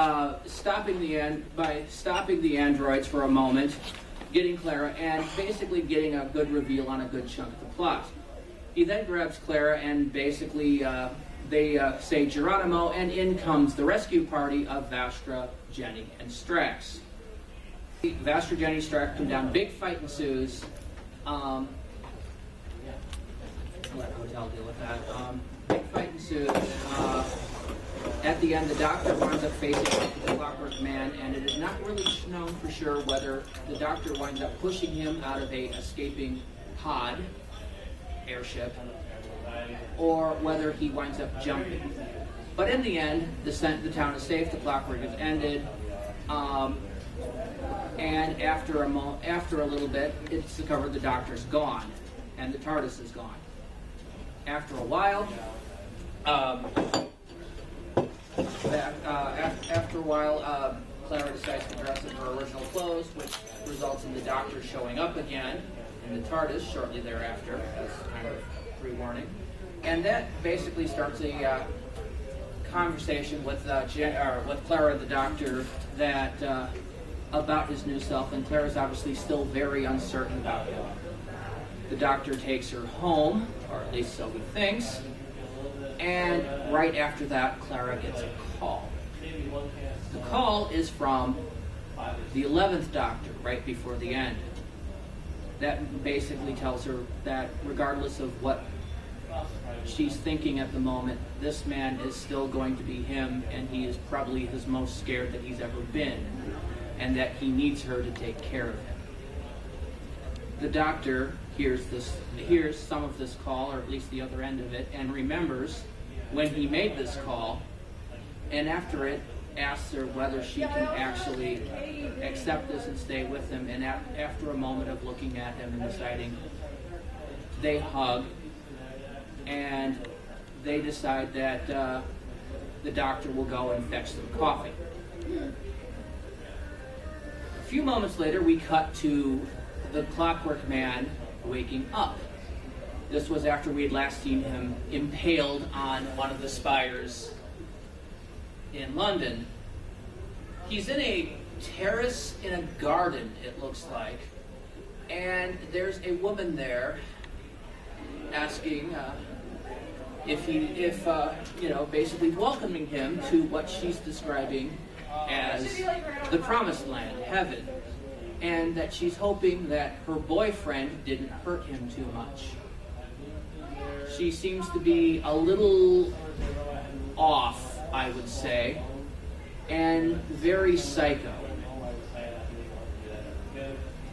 stopping the androids for a moment, getting Clara, and basically getting a good reveal on a good chunk of the plot. He then grabs Clara and basically they say Geronimo, and in comes the rescue party of Vastra, Jenny, and Strax. Vastra, Jenny, Strax come down, big fight ensues. Let Hotel deal with that. Big fight ensues. At the end, the doctor winds up facing the clockwork man, and it is not really known for sure whether the doctor winds up pushing him out of a escaping airship, or whether he winds up jumping. But in the end, the town is safe, the clockwork is ended, and after a little bit, it's discovered the doctor's gone, and the TARDIS is gone. After a while, Clara decides to dress in her original clothes, which results in the doctor showing up again in the TARDIS shortly thereafter, as kind of pre-warning. And that basically starts a conversation with Clara, the doctor, that about his new self, and Clara's obviously still very uncertain about him. The doctor takes her home, or at least so he thinks, and right after that, Clara gets a call. The call is from the 11th Doctor, right before the end. That basically tells her that regardless of what she's thinking at the moment, this man is still going to be him, and he is probably his most scared that he's ever been, and that he needs her to take care of him. The doctor hears some of this call, or at least the other end of it, and remembers when he made this call, and after it asks her whether she can actually accept this and stay with him, and after a moment of looking at him and deciding, they hug, and they decide that the doctor will go and fetch them coffee. A few moments later, we cut to the Clockwork Man waking up. This was after we had last seen him impaled on one of the spires in London. He's in a terrace in a garden, it looks like, and there's a woman there asking basically welcoming him to what she's describing as the promised land, heaven, and that she's hoping that her boyfriend didn't hurt him too much. She seems to be a little off, I would say, and very psycho.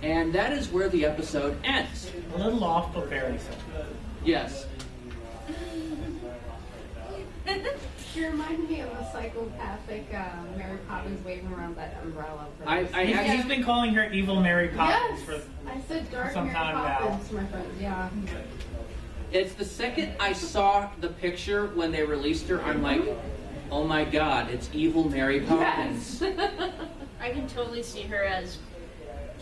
And that is where the episode ends. A little off, but very simple. Yes. She reminded me of a psychopathic Mary Poppins waving around that umbrella. He's been calling her Evil Mary Poppins Yes, I said Dark some Mary time now. Poppins to my friends. Yeah. It's the second I saw the picture when they released her, I'm like, oh my god, it's Evil Mary Poppins. Yes. I can totally see her as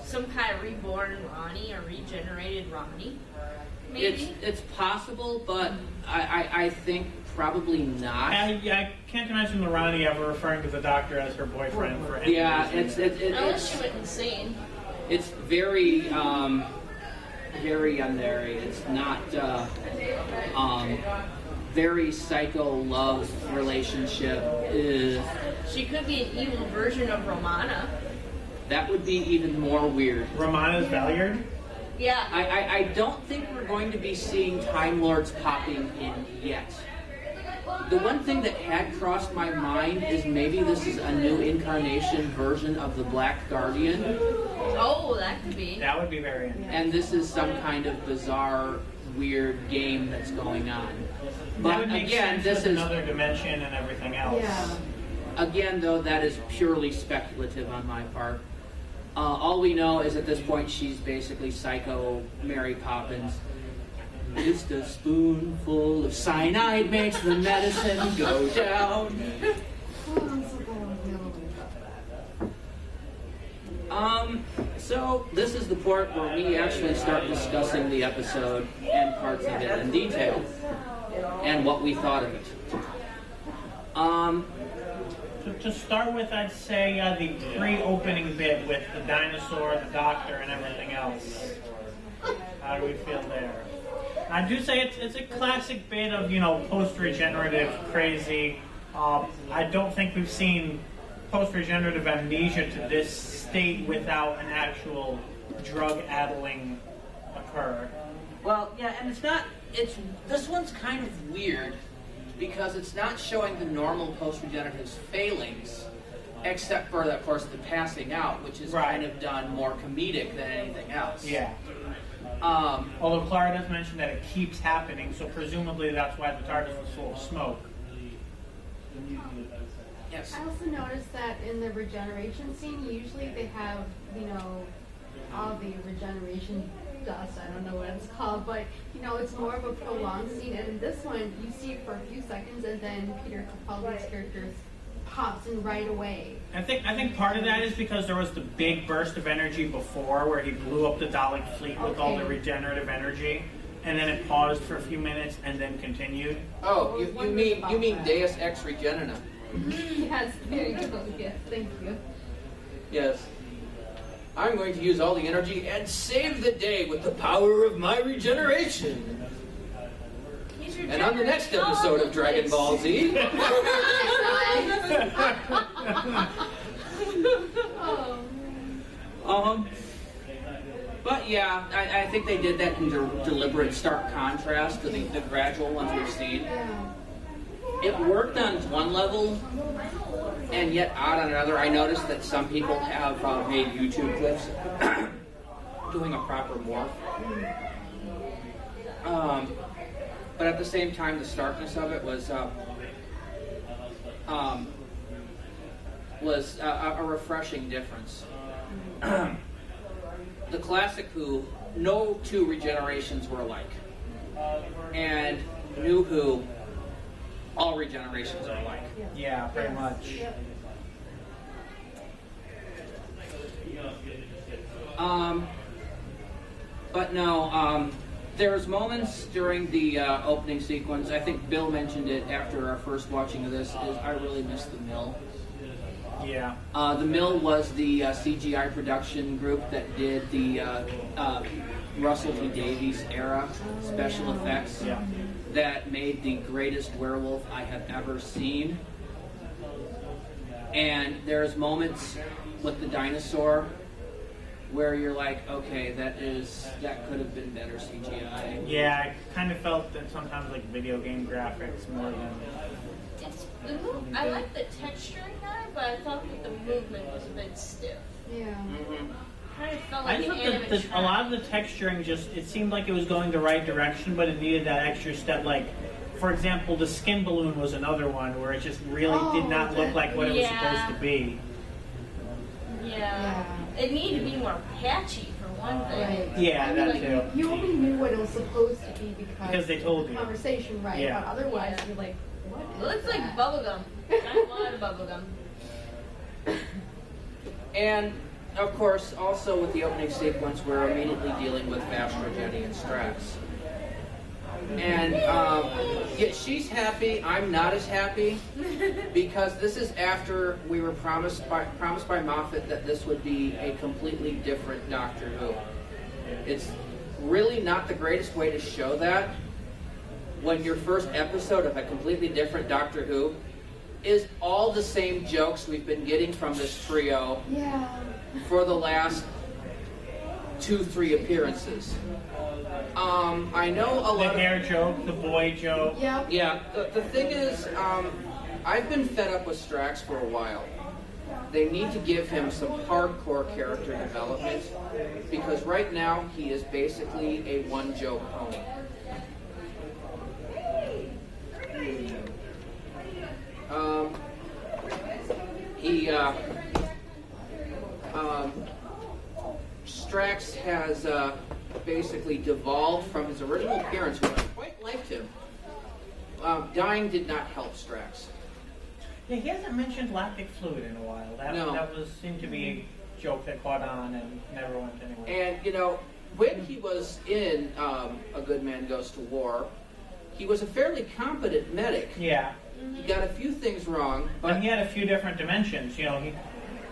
some kind of reborn Ronnie or regenerated Ronnie. Maybe. It's possible, but I think probably not. I can't imagine the Ronnie ever referring to the doctor as her boyfriend for any reason. Unless she went insane. It's very, very unnerving. It's not, very psycho love relationship. She could be an evil version of Romana. That would be even more weird. Romana's Valiard? Yeah. I don't think we're going to be seeing Time Lords popping in yet. The one thing that had crossed my mind is maybe this is a new incarnation version of the Black Guardian. Oh, that could be. That would be very interesting. And this is some kind of bizarre, weird game that's going on. But again, this is another dimension and everything else. Yeah. Again, though, that is purely speculative on my part. All we know is at this point she's basically psycho Mary Poppins. Just a spoonful of cyanide makes the medicine go down. So this is the part where we actually start discussing the episode and parts of it in detail and what we thought of it. To start with, I'd say the pre-opening bit with the dinosaur, the doctor, and everything else. How do we feel there? I do say it's a classic bit of, post-regenerative crazy. I don't think we've seen post-regenerative amnesia to this state without an actual drug-addling occur. Well, yeah, and this one's kind of weird because it's not showing the normal post-regenerative's failings, except for, of course, the passing out, which is kind of done more comedic than anything else. Yeah. Although Clara does mention that it keeps happening, so presumably that's why the TARDIS was full of smoke. Yes. I also noticed that in the regeneration scene, usually they have, all the regeneration dust. I don't know what it's called, but it's more of a prolonged scene. And in this one, you see it for a few seconds, and then Peter Capaldi's character pops in right away. I think part of that is because there was the big burst of energy before, where he blew up the Dalek fleet with all the regenerative energy, and then it paused for a few minutes and then continued. Oh, you mean Deus Ex Regenina? Yes, there you go. Yes, thank you. Yes. I'm going to use all the energy and save the day with the power of my regeneration. And on the next episode of Dragon Ball Z... But yeah, I think they did that in deliberate stark contrast to the gradual ones we've seen. It worked on one level, and yet odd on another. I noticed that some people have made YouTube clips doing a proper morph. But at the same time, the starkness of it was a refreshing difference. The classic Who, no two regenerations were alike. And new Who, all regenerations are alike. Yeah, pretty much. But no, there's moments during the opening sequence, I think Bill mentioned it after our first watching of this, is I really missed the Mill. Yeah. The Mill was the CGI production group that did the Russell T Davies era special effects that made the greatest werewolf I have ever seen. And there's moments with the dinosaur where you're like, okay, that could have been better CGI. Yeah, I kind of felt that sometimes like video game graphics more than... I like the texture in that, but I thought that the movement was a bit stiff. Yeah. Kind of felt I like an thought that a lot of the texturing it seemed like it was going the right direction, but it needed that extra step. Like, for example, the skin balloon was another one where it just really did not look like what it was supposed to be. Yeah. It needed to be more patchy for one thing. Right. Yeah, that too. You only knew what it was supposed to be because they told of the you. conversation, right? Yeah. But otherwise, you're like, what It is looks like that? bubblegum. Got a lot of bubblegum. And, of course, also with the opening sequence, we're immediately dealing with Vastra, Jenny, and Strax. And yeah, she's happy. I'm not as happy because this is after we were promised by Moffat that this would be a completely different Doctor Who. It's really not the greatest way to show that when your first episode of a completely different Doctor Who is all the same jokes we've been getting from this trio for the last 2-3 appearances. I know a lot The hair joke, the boy joke. Yeah, the thing is, I've been fed up with Strax for a while. They need to give him some hardcore character development because right now he is basically a one-joke pony. Strax has basically devolved from his original appearance, where I quite liked him. Dying did not help Strax. Yeah, he hasn't mentioned lactic fluid in a while. That seemed to be a joke that caught on and never went anywhere. And, you know, when he was in A Good Man Goes to War, he was a fairly competent medic. Yeah. He got a few things wrong, but And he had a few different dimensions. You know, he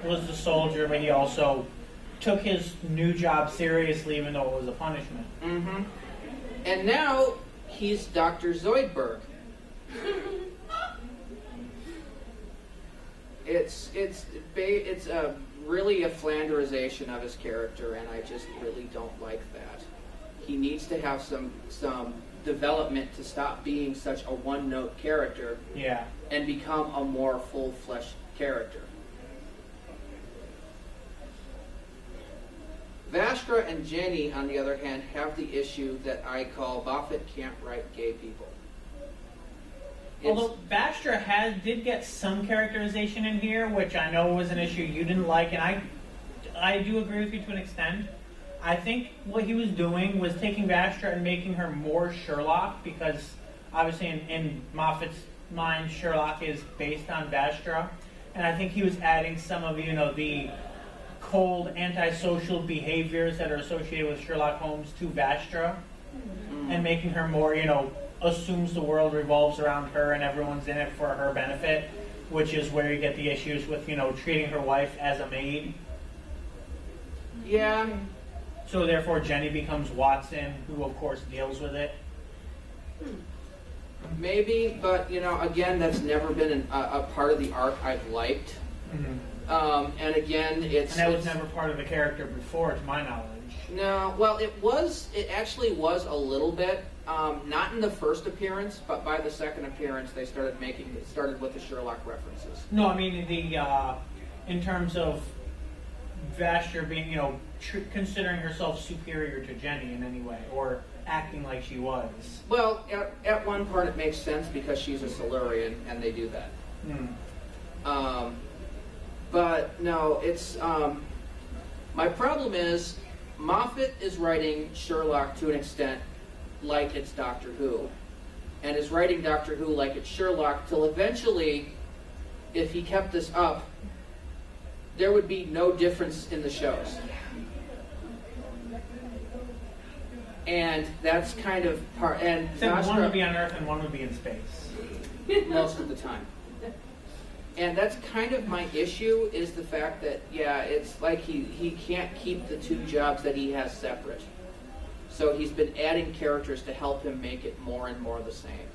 was a soldier, but he also took his new job seriously, even though it was a punishment. And now he's Dr. Zoidberg. It's really a Flanderization of his character, and I just really don't like that. He needs to have some development to stop being such a one-note character and become a more full-fleshed character. Vastra and Jenny, on the other hand, have the issue that I call Moffat can't write gay people. Although Vastra did get some characterization in here, which I know was an issue you didn't like, and I do agree with you to an extent. I think what he was doing was taking Vastra and making her more Sherlock, because obviously in Moffat's mind, Sherlock is based on Vastra, and I think he was adding some of, you know, the cold, antisocial behaviors that are associated with Sherlock Holmes to Vastra, and making her more, you know, assumes the world revolves around her and everyone's in it for her benefit, which is where you get the issues with, you know, treating her wife as a maid. Yeah, So therefore, Jenny becomes Watson, who of course deals with it. maybe, but again, that's never been a part of the arc I've liked. And again, And it's that was never part of the character before, to my knowledge. no. Well, it was. It actually was a little bit. Not in the first appearance, but by the second appearance, they started making. It started with the Sherlock references. No, I mean in terms of Vasher being, considering herself superior to Jenny in any way, or acting like she was. Well, at one part it makes sense because she's a Silurian, and they do that. But no, it's my problem is Moffat is writing Sherlock to an extent like it's Doctor Who, and is writing Doctor Who like it's Sherlock till eventually, if he kept this up, there would be no difference in the shows. And that's kind of part. And Except one would be on Earth and one would be in space. most of the time. And that's kind of my issue, is the fact that, it's like he can't keep the two jobs that he has separate. So he's been adding characters to help him make it more and more the same.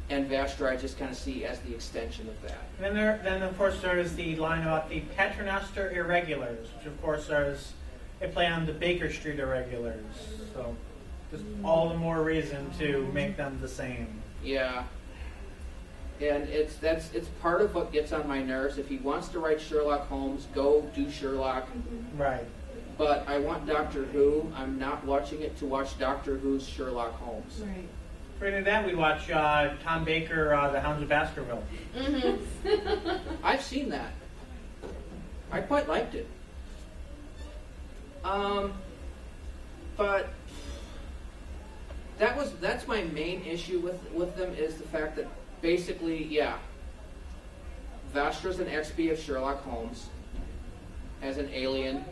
And Vastra I just kind of see as the extension of that. And then of course there is the line about the Paternoster Irregulars, which of course is a play on the Baker Street Irregulars. So just all the more reason to make them the same. Yeah. And it's part of what gets on my nerves. If he wants to write Sherlock Holmes, go do Sherlock. Right. But I want Doctor Who. I'm not watching it to watch Doctor Who's Sherlock Holmes. Right. For any of that, we'd watch Tom Baker, The Hounds of Baskerville. I've seen that. I quite liked it. But that's my main issue with them, is the fact that basically, Vastra's an XP of Sherlock Holmes as an alien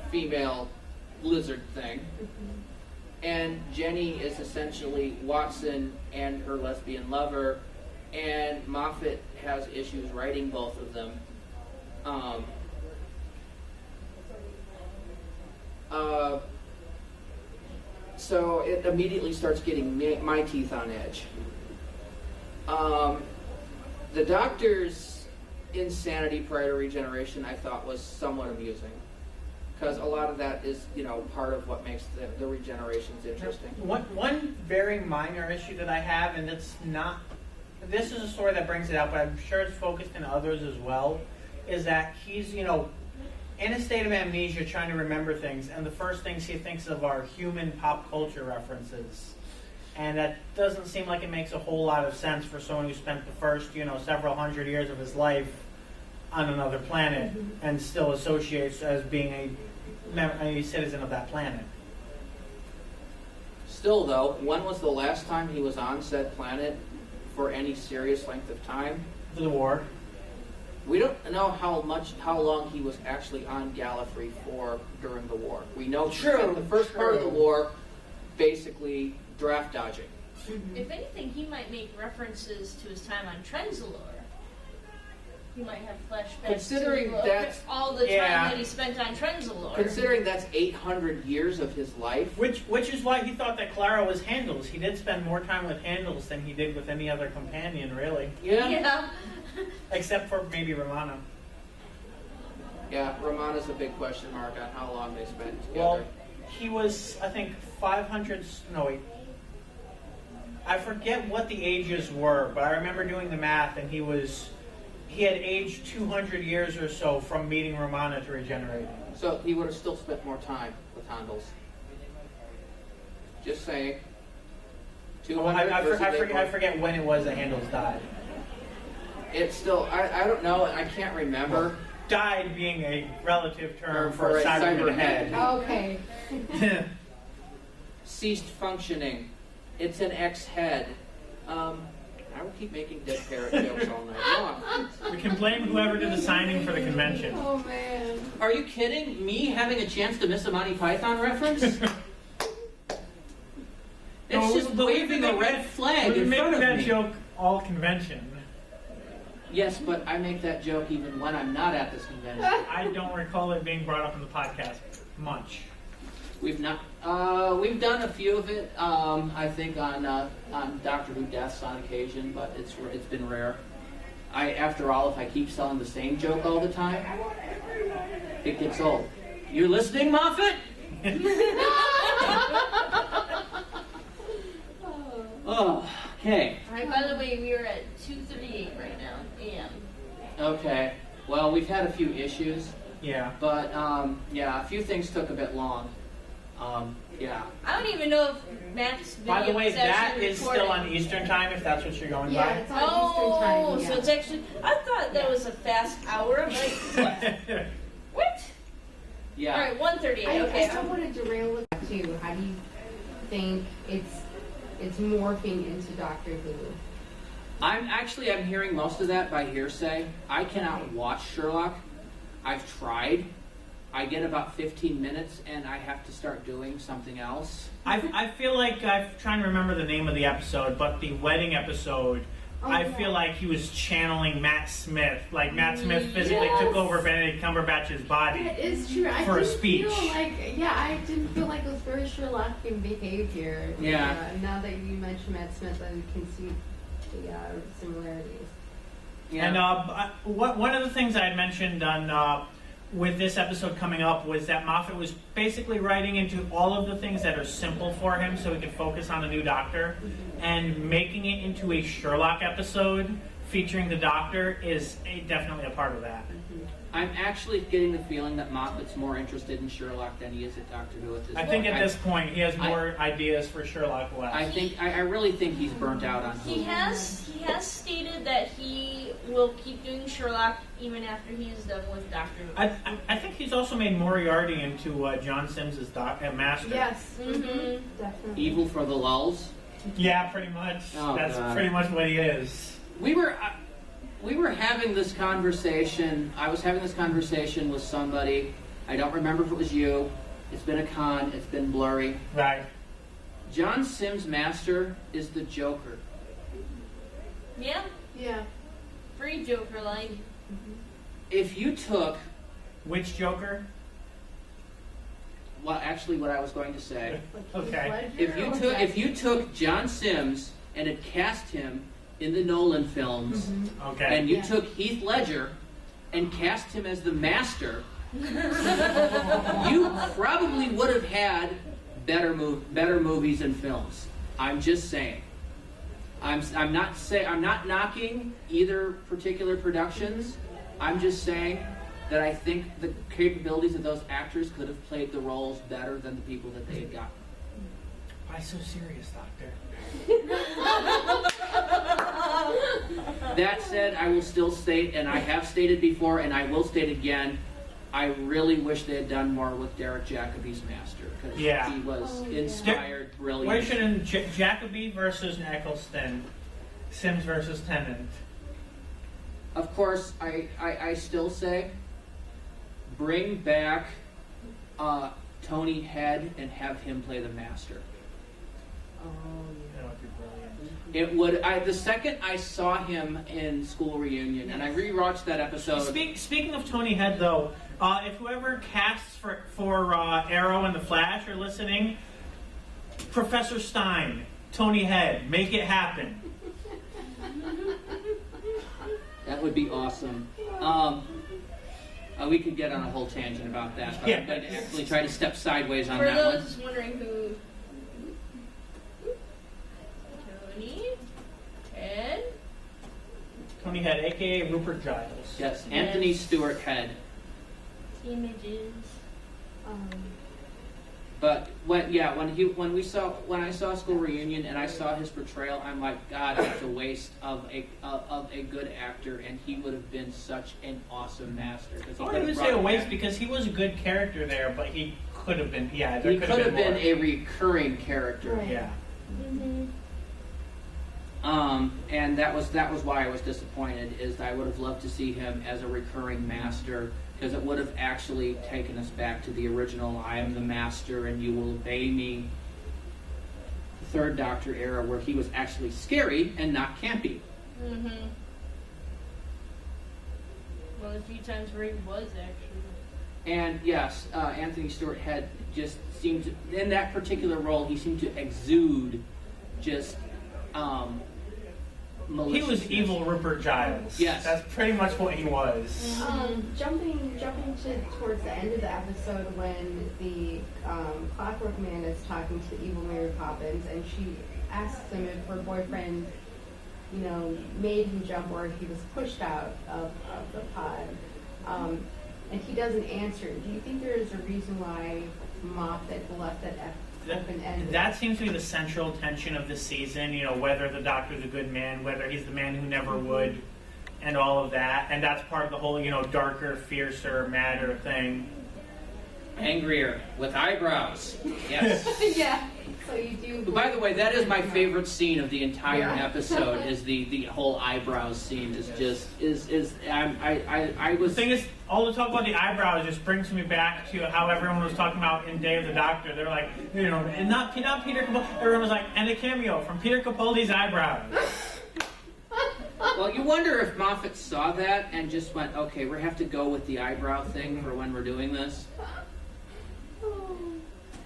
female lizard thing. And Jenny is essentially Watson and her lesbian lover, and Moffat has issues writing both of them. So it immediately starts getting my teeth on edge. The Doctor's insanity prior to regeneration I thought was somewhat amusing, because a lot of that is, part of what makes the regenerations interesting. One very minor issue that I have, and it's not, this is a story that brings it out, but I'm sure it's focused in others as well, is that he's, in a state of amnesia trying to remember things, and the first things he thinks of are human pop culture references. And that doesn't seem like it makes a whole lot of sense for someone who spent the first, several hundred years of his life on another planet and still associates as being a citizen of that planet. Still, though, when was the last time he was on said planet for any serious length of time? For the war. We don't know how long he was actually on Gallifrey for during the war. We know that the first part of the war, basically draft dodging. If anything, he might make references to his time on Trenzalore. He might have flashbacks Considering to that's- all the time that he spent on Trenzalore. Considering that's 800 years of his life. Which is why he thought that Clara was Handel's. He did spend more time with Handel's than he did with any other companion, really. Yeah. Except for maybe Romana. Yeah, Romana's a big question mark on how long they spent together. Well, he was, I think, 500... No, wait. I forget what the ages were, but I remember doing the math, and he had aged 200 years or so from meeting Romana to regenerating. So he would have still spent more time with Handels. Just saying. I forget when it was that Handels died. It's still, I don't know, I can't remember. Died being a relative term for a Cyberman head. Okay. Ceased functioning. It's an X-head. I will keep making dead parrot jokes all night long. We can blame whoever did the signing for the convention. Oh man. Are you kidding? Me having a chance to miss a Monty Python reference? It's just waving a red flag We've been in front making of that me. joke all convention. Yes, but I make that joke even when I'm not at this convention. I don't recall it being brought up in the podcast much. We've not. We've done a few of it. I think on Doctor Who deaths on occasion, but it's been rare. After all, if I keep selling the same joke all the time, it gets old. You listening, Moffat? Oh, okay. Alright, by the way, we are at 2:38 right now, a.m. Okay. Well, we've had a few issues, Yeah. but yeah, a few things took a bit long. Yeah. I don't even know if Matt's video By the way, is that actually is recording. still on Eastern time, if that's what you're going Yeah, by. it's on Oh, Eastern time. so it's actually. I thought that was a fast hour. I'm like, what? What? Yeah. All right, 1:38. I Okay. still want to derail it too. How do you think it's morphing into Doctor Who? I'm hearing most of that by hearsay. I cannot watch Sherlock. I've tried. I get about 15 minutes and I have to start doing something else. I feel like I'm trying to remember the name of the episode, but the wedding episode, I feel like he was channeling Matt Smith. Like Matt Smith physically took over Benedict Cumberbatch's body. That is true. I For a didn't speech. Feel like, I didn't feel like it was very Sherlockian behavior. Yeah. Now that you mention Matt Smith, I can see the similarities. Yeah. And one of the things I had mentioned on with this episode coming up was that Moffat was basically writing into all of the things that are simple for him so he could focus on a new Doctor, and making it into a Sherlock episode featuring the Doctor is definitely a part of that. I'm actually getting the feeling that Moffat's more interested in Sherlock than he is at Doctor Who at this I point. think at this point he has more ideas for Sherlock West. I really think he's burnt out on He has stated that he will keep doing Sherlock even after he is done with Doctor Who. I think he's also made Moriarty into John Sims's master. Yes. Mm-hmm. Definitely. Evil for the lulls. Yeah, pretty much. Oh, That's God. pretty much what he is. We were having this conversation. I was having this conversation with somebody. I don't remember if it was you. It's been a con. It's been blurry. Right. John Sims' master is the Joker. Yeah, Yeah. free Joker line. If you took, Which Joker? well, actually, what I was going to say, Like Okay. if you took John Sims and had cast him in the Nolan films, Okay. and you took Heath Ledger and cast him as the master, you probably would have had better movies and films. I'm just saying. I'm not knocking either particular productions. I'm just saying that I think the capabilities of those actors could have played the roles better than the people that they had gotten. Why so serious, Doctor? That said, I will still state, and I have stated before, and I will state again, I really wish they had done more with Derek Jacobi's master, because Yeah. he was inspired, brilliant. Where should in Jacobi versus Eccleston, Sims versus Tennant? Of course, I still say, bring back Tony Head and have him play the master. That would be brilliant. It would. The second I saw him in School Reunion, and I rewatched that episode. Speaking of Tony Head, though, if whoever casts for Arrow and the Flash are listening, Professor Stein, Tony Head, make it happen. That would be awesome. We could get on a whole tangent about that, but I'm going to actually try to step sideways on For that one. those wondering who Tony Ed. Tony Head, a.k.a. Rupert Giles. Yes, Anthony Stewart Head. Images. But when I saw School Reunion and I saw his portrayal, I'm like, God, that's a waste of a good actor, and he would have been such an awesome master. I wouldn't even say a waste because he was a good character there, but he could have been. Yeah, there He could could have have been been more. a recurring character. Right. Yeah. And that was why I was disappointed. Is I would have loved to see him as a recurring master, because it would have actually taken us back to the original I am the master and you will obey me, the Third Doctor era, where he was actually scary and not campy. One of the few times where he was actually. And yes, Anthony Stewart had just seemed to, in that particular role, he seemed to exude just He maliciousness. was evil Rupert Giles. Yes. That's pretty much what he was. Jumping towards the end of the episode when the Clockwork Man is talking to evil Mary Poppins, and she asks him if her boyfriend, made him jump or he was pushed out of the pod, and he doesn't answer. Do you think there is a reason why Moffat left that open-ended? That seems to be the central tension of the season, whether the Doctor's a good man, whether he's the man who never would, and all of that. And that's part of the whole, darker, fiercer, madder thing. Angrier, with eyebrows. Yes. Yeah. So you do. By the way, that is my favorite scene of the entire Yeah. episode. Is the whole eyebrows scene is just I was. The thing is, all the talk about the eyebrows just brings me back to how everyone was talking about in Day of the Doctor. They're like, and not Peter Capaldi. Everyone was like, and a cameo from Peter Capaldi's eyebrows. Well, you wonder if Moffat saw that and just went, okay, we have to go with the eyebrow thing for when we're doing this.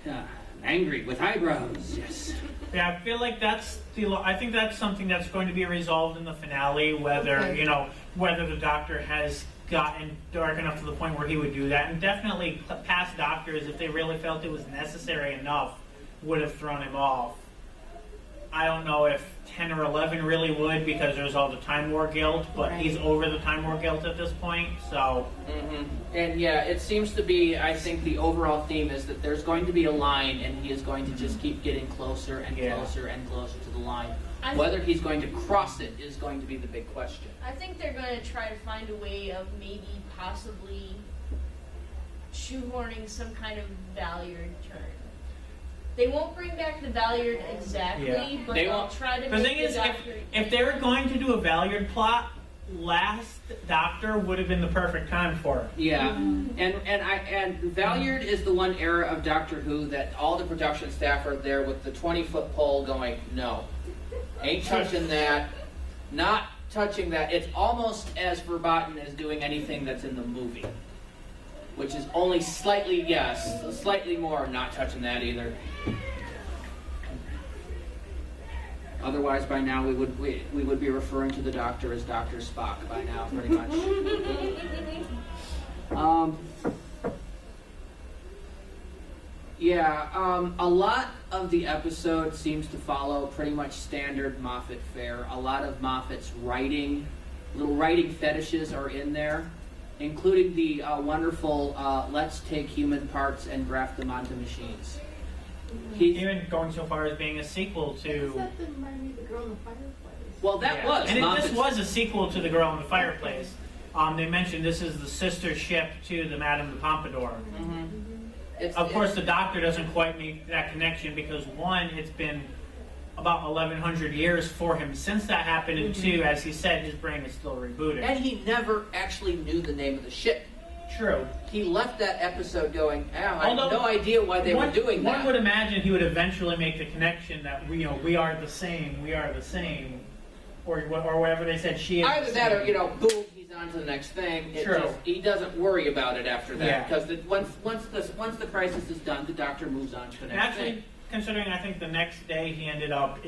Yeah. Angry with eyebrows, yes. Yeah, I feel like I think that's something that's going to be resolved in the finale, whether, Okay. Whether the Doctor has gotten dark enough to the point where he would do that. And definitely past Doctors, if they really felt it was necessary enough, would have thrown him off. I don't know if 10 or 11 really would, because there's all the Time War guilt, but Right. he's over the Time War guilt at this point, so... And yeah, it seems to be, I think the overall theme is that there's going to be a line and he is going to just keep getting closer and Yeah. closer and closer to the line. I Whether he's going to cross it is going to be the big question. I think they're going to try to find a way of maybe possibly shoehorning some kind of Valyard turn. They won't bring back the Valyard exactly, Yeah. but They they'll won't. try to The make thing is, the Doctor... if they were going to do a Valyard plot, last Doctor would have been the perfect time for it. Yeah, and Valyard is the one era of Doctor Who that all the production staff are there with the 20-foot pole going, no, ain't touching that, not touching that. It's almost as verboten as doing anything that's in the movie, which is only slightly more not touching that either. Otherwise, by now we would be referring to the Doctor as Dr. Spock by now, pretty much. A lot of the episode seems to follow pretty much standard Moffat fare. A lot of Moffat's little writing fetishes are in there, including the wonderful let's take human parts and graft them onto machines. Even going so far as being a sequel to... That didn't remind me of the Girl in the Fireplace. Well, that Yeah. was And Moffat's. this was a sequel to The Girl in the Fireplace. They mentioned this is the sister ship to the Madame de Pompadour. Of course, the Doctor doesn't quite make that connection because, one, it's been about 1,100 years for him since that happened, and two, as he said, his brain is still rebooting. And he never actually knew the name of the ship. True. He left that episode going, I have Although, no idea why they were doing that. One would imagine he would eventually make the connection that we are the same, or whatever they said. She is Either the that, same. or boom, he's on to the next thing. True. He doesn't worry about it after that Yeah. because once the crisis is done, the Doctor moves on to the next Actually, thing. considering I think the next day he ended up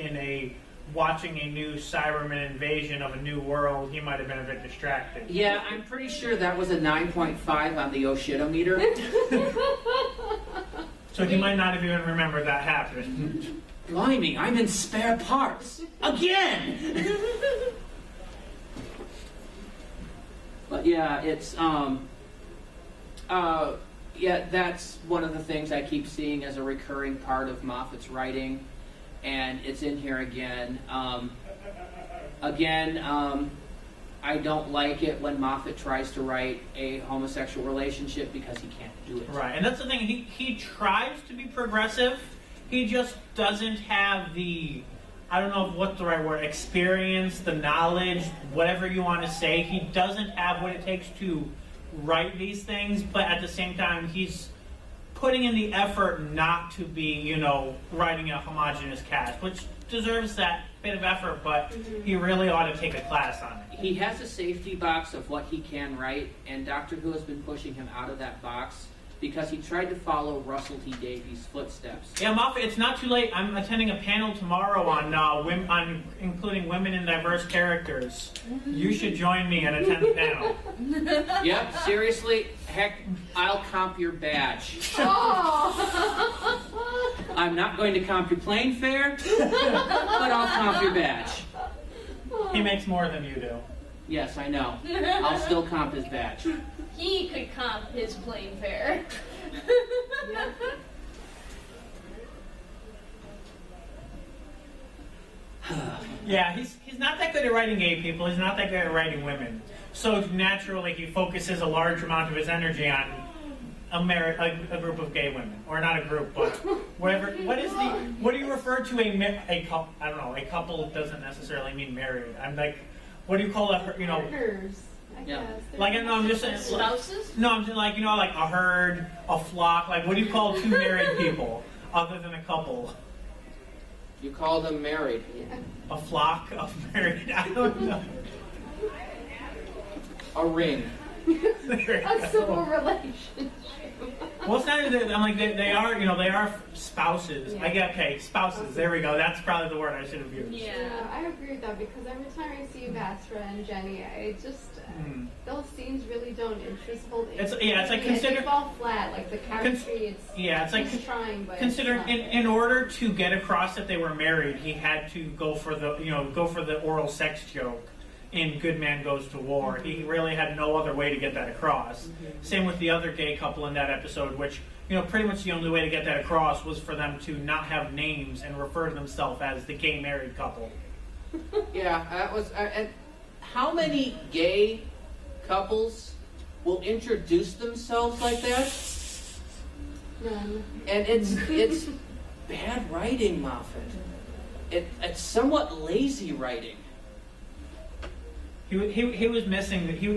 watching a new Cyberman invasion of a new world, he might have been a bit distracted. Yeah, I'm pretty sure that was a 9.5 on the Oshido-meter. So he might not have even remembered that happened. Blimey, I'm in spare parts again. But yeah, it's that's one of the things I keep seeing as a recurring part of Moffat's writing, and it's in here again. I don't like it when Moffat tries to write a homosexual relationship because he can't do it. Right, and that's the thing. He tries to be progressive. He just doesn't have the, I don't know what's the right word, experience, the knowledge, whatever you want to say. He doesn't have what it takes to write these things, but at the same time, he's putting in the effort not to be, you know, writing a homogenous cast, which deserves that bit of effort, but he really ought to take a class on it. He has a safety box of what he can write, and Doctor Who has been pushing him out of that box because he tried to follow Russell T Davies' footsteps. Yeah, Moffat, it's not too late. I'm attending a panel tomorrow on including women and diverse characters. You should join me and attend the panel. Yep, seriously, heck, I'll comp your badge. Oh. I'm not going to comp your plane fare, but I'll comp your badge. He makes more than you do. Yes, I know. I'll still comp his badge. He could comp his plane fare. Yeah, he's not that good at writing gay people. He's not that good at writing women. So naturally, he focuses a large amount of his energy on a group of gay women, or not a group, but whatever. What do you refer to a couple? I don't know. A couple doesn't necessarily mean married. I'm like, what do you call a you know? Partners, I Yeah. guess. Like, no, I'm just saying. Spouses? No, I'm just like, you know, like a herd, a flock. Like, what do you call two married people other than a couple? You call them married. A flock of married. I don't know. A ring. A civil relationship. Well, it's not even. I'm like they are. You know, they are spouses. Yeah. I get okay. Spouses. There we go. That's probably the word I should have used. Yeah, I agree with that because every time I see Vastra and Jenny, I just those scenes really don't hold It's interest. yeah. It's like consider. They fall flat. Like the chemistry, it's Yeah, it's like he's trying, but consider it's not in order to get across that they were married, he had to go for the oral sex joke in Good Man Goes to War. He really had no other way to get that across. Same with the other gay couple in that episode, which, you know, pretty much the only way to get that across was for them to not have names and refer to themselves as the gay married couple. Yeah, that was. And how many gay couples will introduce themselves like that? None. And it's bad writing, Moffat. It's somewhat lazy writing. He was missing. He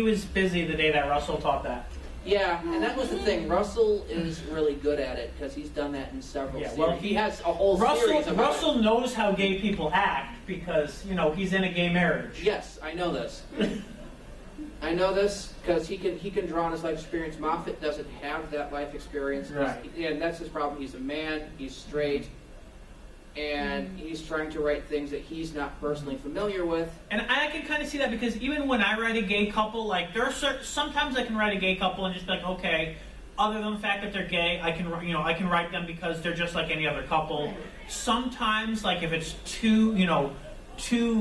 was busy the day that Russell taught that. Yeah, and that was the thing. Russell is really good at it because he's done that in several Yeah, series. well, he has a whole series about Russell knows how gay people act because, you know, he's in a gay marriage. Yes, I know this. I know this because he can draw on his life experience. Moffat doesn't have that life experience, Right. And that's his problem. He's a man. He's straight, and he's trying to write things that he's not personally familiar with. And I can kind of see that because even when I write a gay couple, like there are sometimes I can write a gay couple and just be like, okay, other than the fact that they're gay, I can write them because they're just like any other couple. Sometimes, like if it's two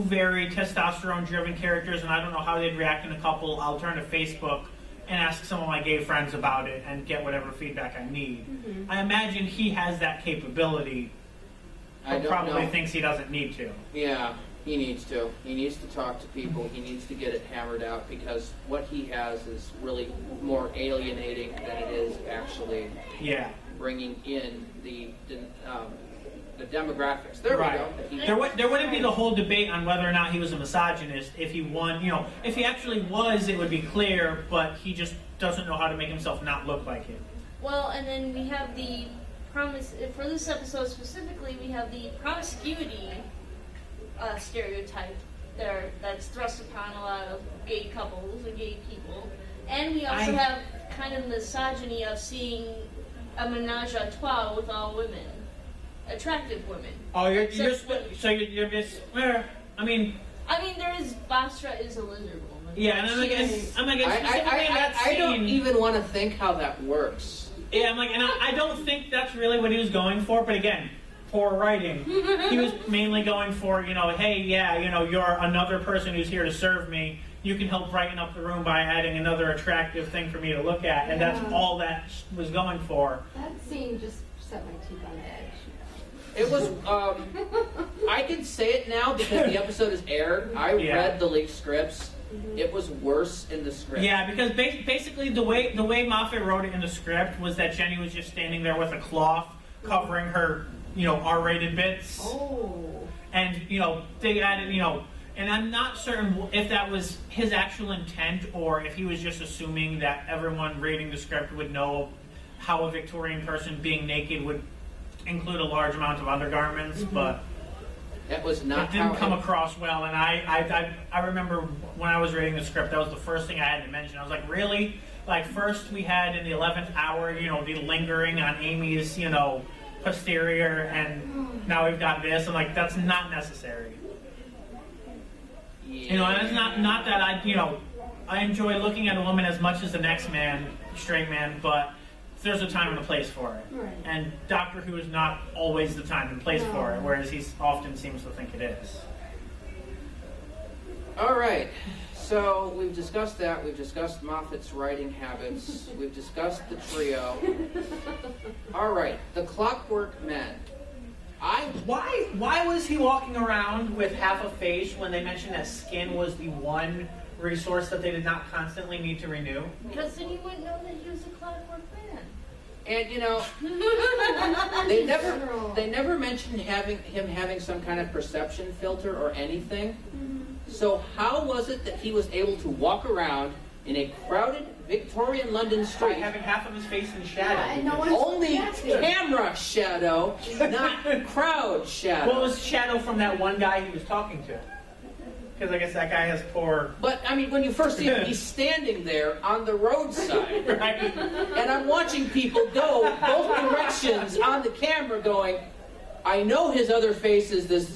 very testosterone-driven characters, and I don't know how they'd react in a couple, I'll turn to Facebook and ask some of my gay friends about it and get whatever feedback I need. I imagine he has that capability, I but don't probably know. thinks he doesn't need to. Yeah, he needs to. He needs to talk to people. He needs to get it hammered out because what he has is really more alienating than it is actually Yeah. bringing in the demographics. There Right. we go. There wouldn't be the whole debate on whether or not he was a misogynist if he won. You know, if he actually was, it would be clear. But he just doesn't know how to make himself not look like it. Well, and then we have the promise for this episode specifically. We have the promiscuity stereotype there that's thrust upon a lot of gay couples and gay people, and we also have kind of misogyny of seeing a menage a trois with all women, attractive women. Oh, you're Except just I mean, there is Basra is a lizard woman. yeah, and I'm like, specifically in that I don't scene. even want to think how that works. Yeah, I'm like, and I don't think that's really what he was going for. But again, poor writing. He was mainly going for, hey, yeah, you're another person who's here to serve me. You can help brighten up the room by adding another attractive thing for me to look at, and that's all that was going for. That scene just set my teeth on edge. It was, I can say it now because the episode is aired. I read the leaked scripts. It was worse in the script. Yeah, because basically the way Moffat wrote it in the script was that Jenny was just standing there with a cloth covering her, R-rated bits. Oh. And, they added, and I'm not certain if that was his actual intent or if he was just assuming that everyone reading the script would know how a Victorian person being naked would include a large amount of undergarments, but That was not it didn't how come across well. And I remember when I was reading the script, that was the first thing I had to mention. I was like, really? Like, first we had in the 11th hour, the lingering on Amy's, posterior, and now we've got this. I'm like, that's not necessary. Yeah. And it's not that I enjoy looking at a woman as much as the next man, straight man, but there's a time and a place for it. Right. And Doctor Who is not always the time and place for it, whereas he often seems to think it is. All right. So we've discussed that. We've discussed Moffat's writing habits. We've discussed the trio. All right. The Clockwork Men. Why was he walking around with half a face when they mentioned that skin was the one resource that they did not constantly need to renew? Because then you wouldn't know that he was a Clockwork Man. And they never mentioned him having some kind of perception filter or anything. So how was it that he was able to walk around in a crowded Victorian London By street? having half of his face in shadow. Yeah, and no one's Only looking at him. camera shadow, not crowd shadow. Well, it was shadow from that one guy he was talking to. Because I guess that guy has poor... But, I mean, when you first see him, he's standing there on the roadside. Right? And I'm watching people go both directions on the camera going, I know his other face is this,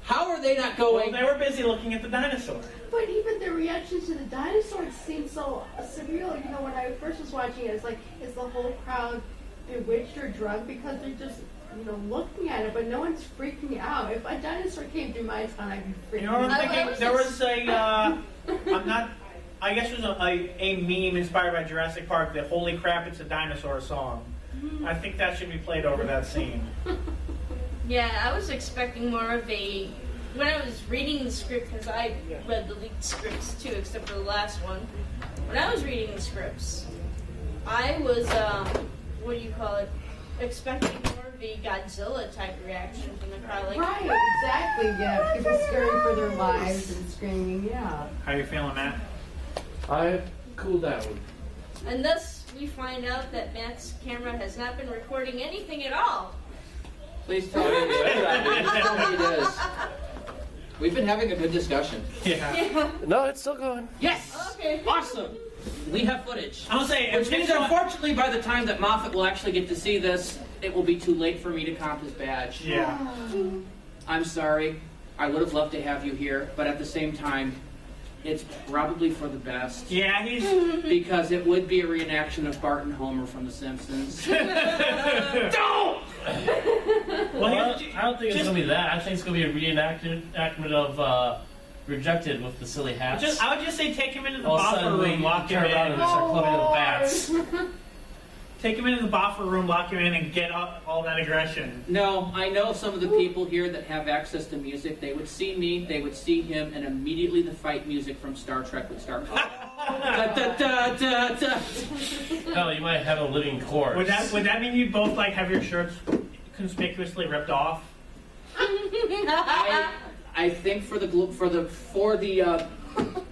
How are they not Well, going? they were busy looking at the dinosaur. But even the reactions to the dinosaurs seem so surreal. When I first was watching it, it's like, is the whole crowd bewitched or drugged because they're just, looking at it, but no one's freaking out. If a dinosaur came through my town, I'd be freaking You know what out. I'm thinking? There was I guess it was a meme inspired by Jurassic Park, the Holy Crap, It's a Dinosaur song. I think that should be played over that scene. Yeah, I was expecting more of a... When I was reading the script, because I read the leaked scripts too, except for the last one. When I was reading the scripts, I was, expecting more of a Godzilla type reaction from the crowd. Like, Right, exactly, yeah. People scurrying for their lives and screaming, yeah. How you feeling, Matt? I cooled down. and thus we find out that Matt's camera has not been recording anything at all. Please tell me it is. We've been having a good discussion. Yeah. No, it's still going. Yes! Okay. Awesome! We have footage. I'll say, Which means, unfortunately, by the time that Moffat will actually get to see this, it will be too late for me to comp his badge. Yeah. I'm sorry. I would have loved to have you here, but at the same time, it's probably for the best. Yeah, he's... Because it would be a reenaction of Bart and Homer from The Simpsons. Don't! Well, I don't think it's going to be that. I think it's going to be a reenactment of Rejected with the silly hats. I would just say take him into the All of a buffer sudden, room, we lock him turn around and in. start clubbing the bats. Take him into the buffer room, lock him in, and get up all that aggression. No, I know some of the people here that have access to music. They would see me, they would see him, and immediately the fight music from Star Trek would start. Da, da, da, da, da. Hell, you might have a living corpse. Would that mean you'd both have your shirts conspicuously ripped off? I think for the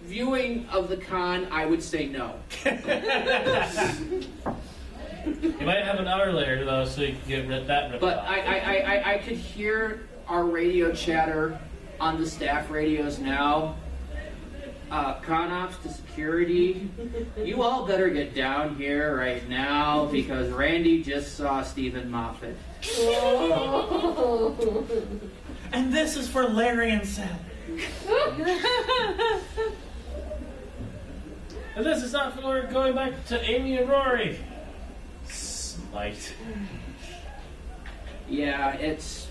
viewing of the con, I would say no. You might have an outer layer, though, so you can get that ripped But off. I could hear our radio chatter on the staff radios now. Con ops to security, you all better get down here right now because Randy just saw Stephen Moffat. And this is for Larry and Sally. And this is not for going back to Amy and Rory. Smite. Yeah, it's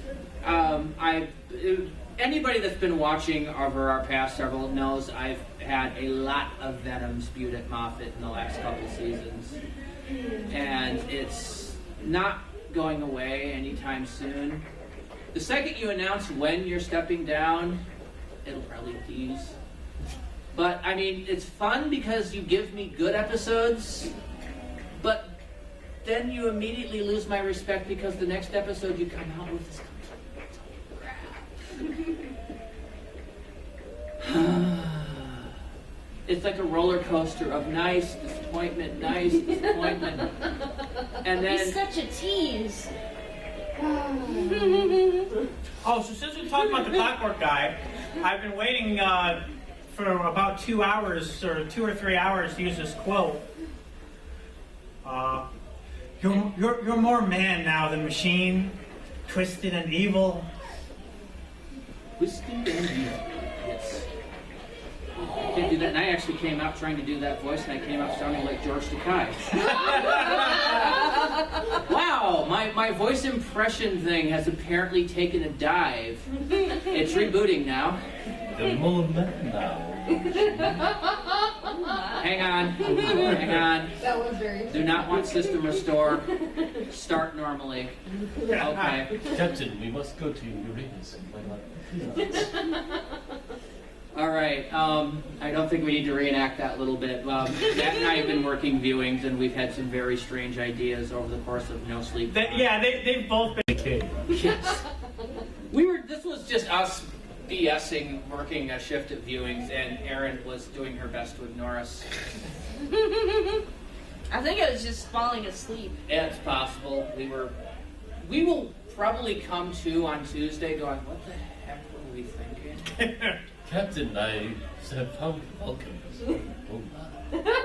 anybody that's been watching over our past several knows I've had a lot of venom spewed at Moffat in the last couple seasons, and it's not going away anytime soon. The second you announce when you're stepping down, it'll probably ease. But I mean, it's fun because you give me good episodes, but then you immediately lose my respect because the next episode you come out with is crap. it's like a roller coaster of nice disappointment, and then He's such a tease. Oh, so since we talked about the Clockwork Guy, I've been waiting for about 2 hours or 2 or 3 hours to use this quote. You're more man now than machine, twisted and evil. Twisted and evil. Yes. I can't do that. And I actually came out trying to do that voice, and I came out sounding like George Takei. Wow, my voice impression thing has apparently taken a dive. It's rebooting now. The moment now. Hang on. That was very. Do not want system restore. Start normally. Okay. Captain, we must go to Uranus. All right. I don't think we need to reenact that little bit. Matt and I have been working viewings, and we've had some very strange ideas over the course of no sleep. They've both been. Yes. This was just us BSing, working a shift at viewings, and Erin was doing her best to ignore us. I think I was just falling asleep. Yeah, it's possible. We will probably come to on Tuesday going, what the heck were we thinking? Captain, I have found Vulcans.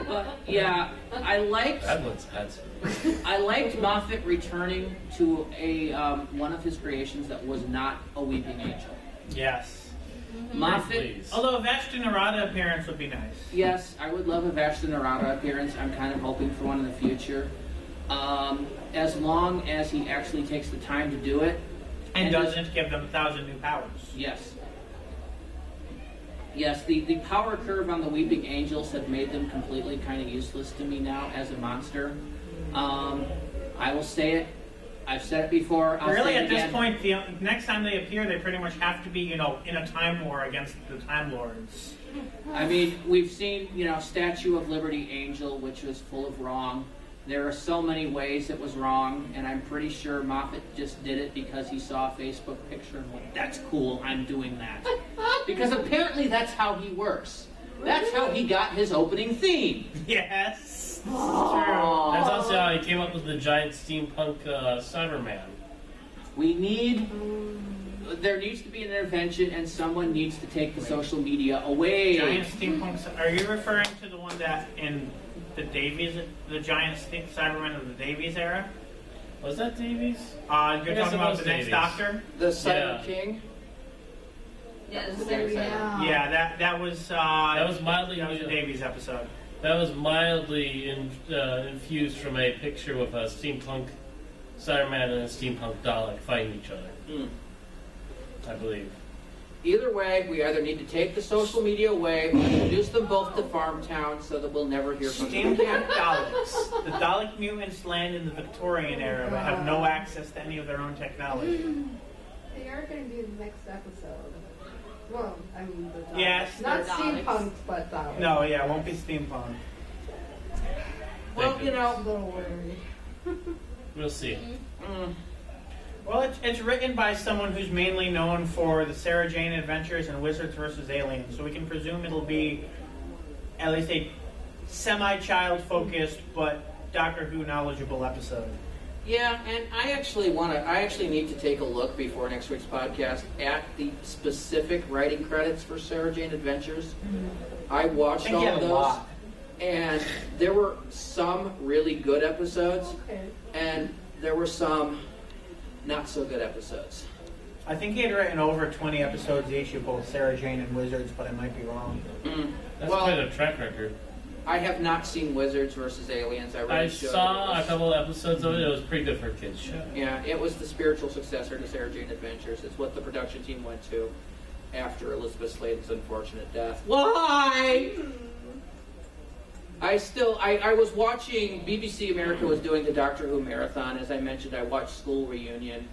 But yeah, That one's handsome. I liked Moffat returning to one of his creations that was not a weeping angel. Yes. Moffat. Please. Although a Vashti Narada appearance would be nice. Yes, I would love a Vashti Narada appearance. I'm kind of hoping for one in the future. As long as he actually takes the time to do it. And doesn't give them 1,000 new powers. Yes. Yes, the power curve on the Weeping Angels have made them completely kind of useless to me now as a monster. I will say it. I've said it before. I'll Really, say it at this again. point, the next time they appear, they pretty much have to be, in a time war against the Time Lords. I mean, we've seen, Statue of Liberty Angel, which was full of wrong. There are so many ways it was wrong, and I'm pretty sure Moffat just did it because he saw a Facebook picture and went, that's cool, I'm doing that. Because apparently that's how he works. That's how he got his opening theme. Yes. True. That's also how he came up with the giant steampunk Cyberman. There needs to be an intervention, and someone needs to take the social media away. Giant steampunk. Are you referring to the one that in the Davies, the giant Cybermen of the Davies era? Was that Davies? You're talking about the next Davies. Doctor? The Cyber Yeah. King? Yes. Yeah, that was. That was mildly. That was the Davies episode. That was mildly infused from a picture with a steampunk Cyberman and a steampunk Dalek fighting each other. I believe. Either way, we either need to take the social media away or introduce them both to Farmtown so that we'll never hear from them. Steampunk Daleks. The Dalek mutants land in the Victorian era but have no access to any of their own technology. They are going to do the next episode. Well, I mean, the Daleks. Yes, Not the Daleks. steampunk, but Daleks. No, yeah, it won't be steampunk. Well, I'm a little worried. We'll see. Well, it's written by someone who's mainly known for the Sarah Jane Adventures and Wizards vs. Aliens, so we can presume it'll be at least a semi-child focused but Doctor Who knowledgeable episode. Yeah, and I actually need to take a look before next week's podcast at the specific writing credits for Sarah Jane Adventures. I watched all of those, and there were some really good episodes, and there were some not so good episodes. I think he had written over 20 episodes each of both Sarah Jane and Wizards, but I might be wrong. That's Well, quite a track record. I have not seen Wizards vs. Aliens. I really I should. saw a couple of episodes of it. It was pretty good for a kids show. Yeah, it was the spiritual successor to Sarah Jane Adventures. It's what the production team went to after Elizabeth Sladen's unfortunate death. Why? I was watching, BBC America was doing the Doctor Who marathon. As I mentioned, I watched School Reunion.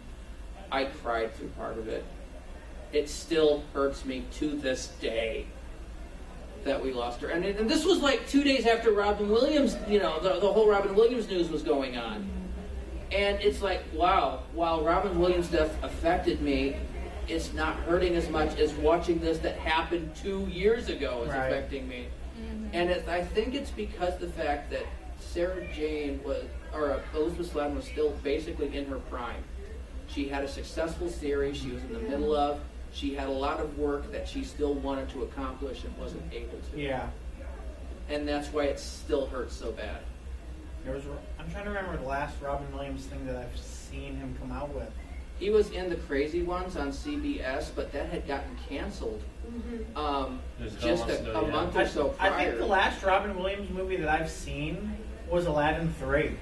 I cried through part of it. It still hurts me to this day that we lost her. And this was like 2 days after Robin Williams, the whole Robin Williams news was going on. And it's like, wow, while Robin Williams' death affected me, it's not hurting as much as watching this that happened 2 years ago is affecting me. And I think it's because the fact that Sarah Jane Elizabeth Sladen was still basically in her prime. She had a successful series she was in the middle of. She had a lot of work that she still wanted to accomplish and wasn't able to. Yeah. And that's why it still hurts so bad. I'm trying to remember the last Robin Williams thing that I've seen him come out with. He was in The Crazy Ones on CBS, but that had gotten canceled just a month or so prior. I think the last Robin Williams movie that I've seen was Aladdin 3.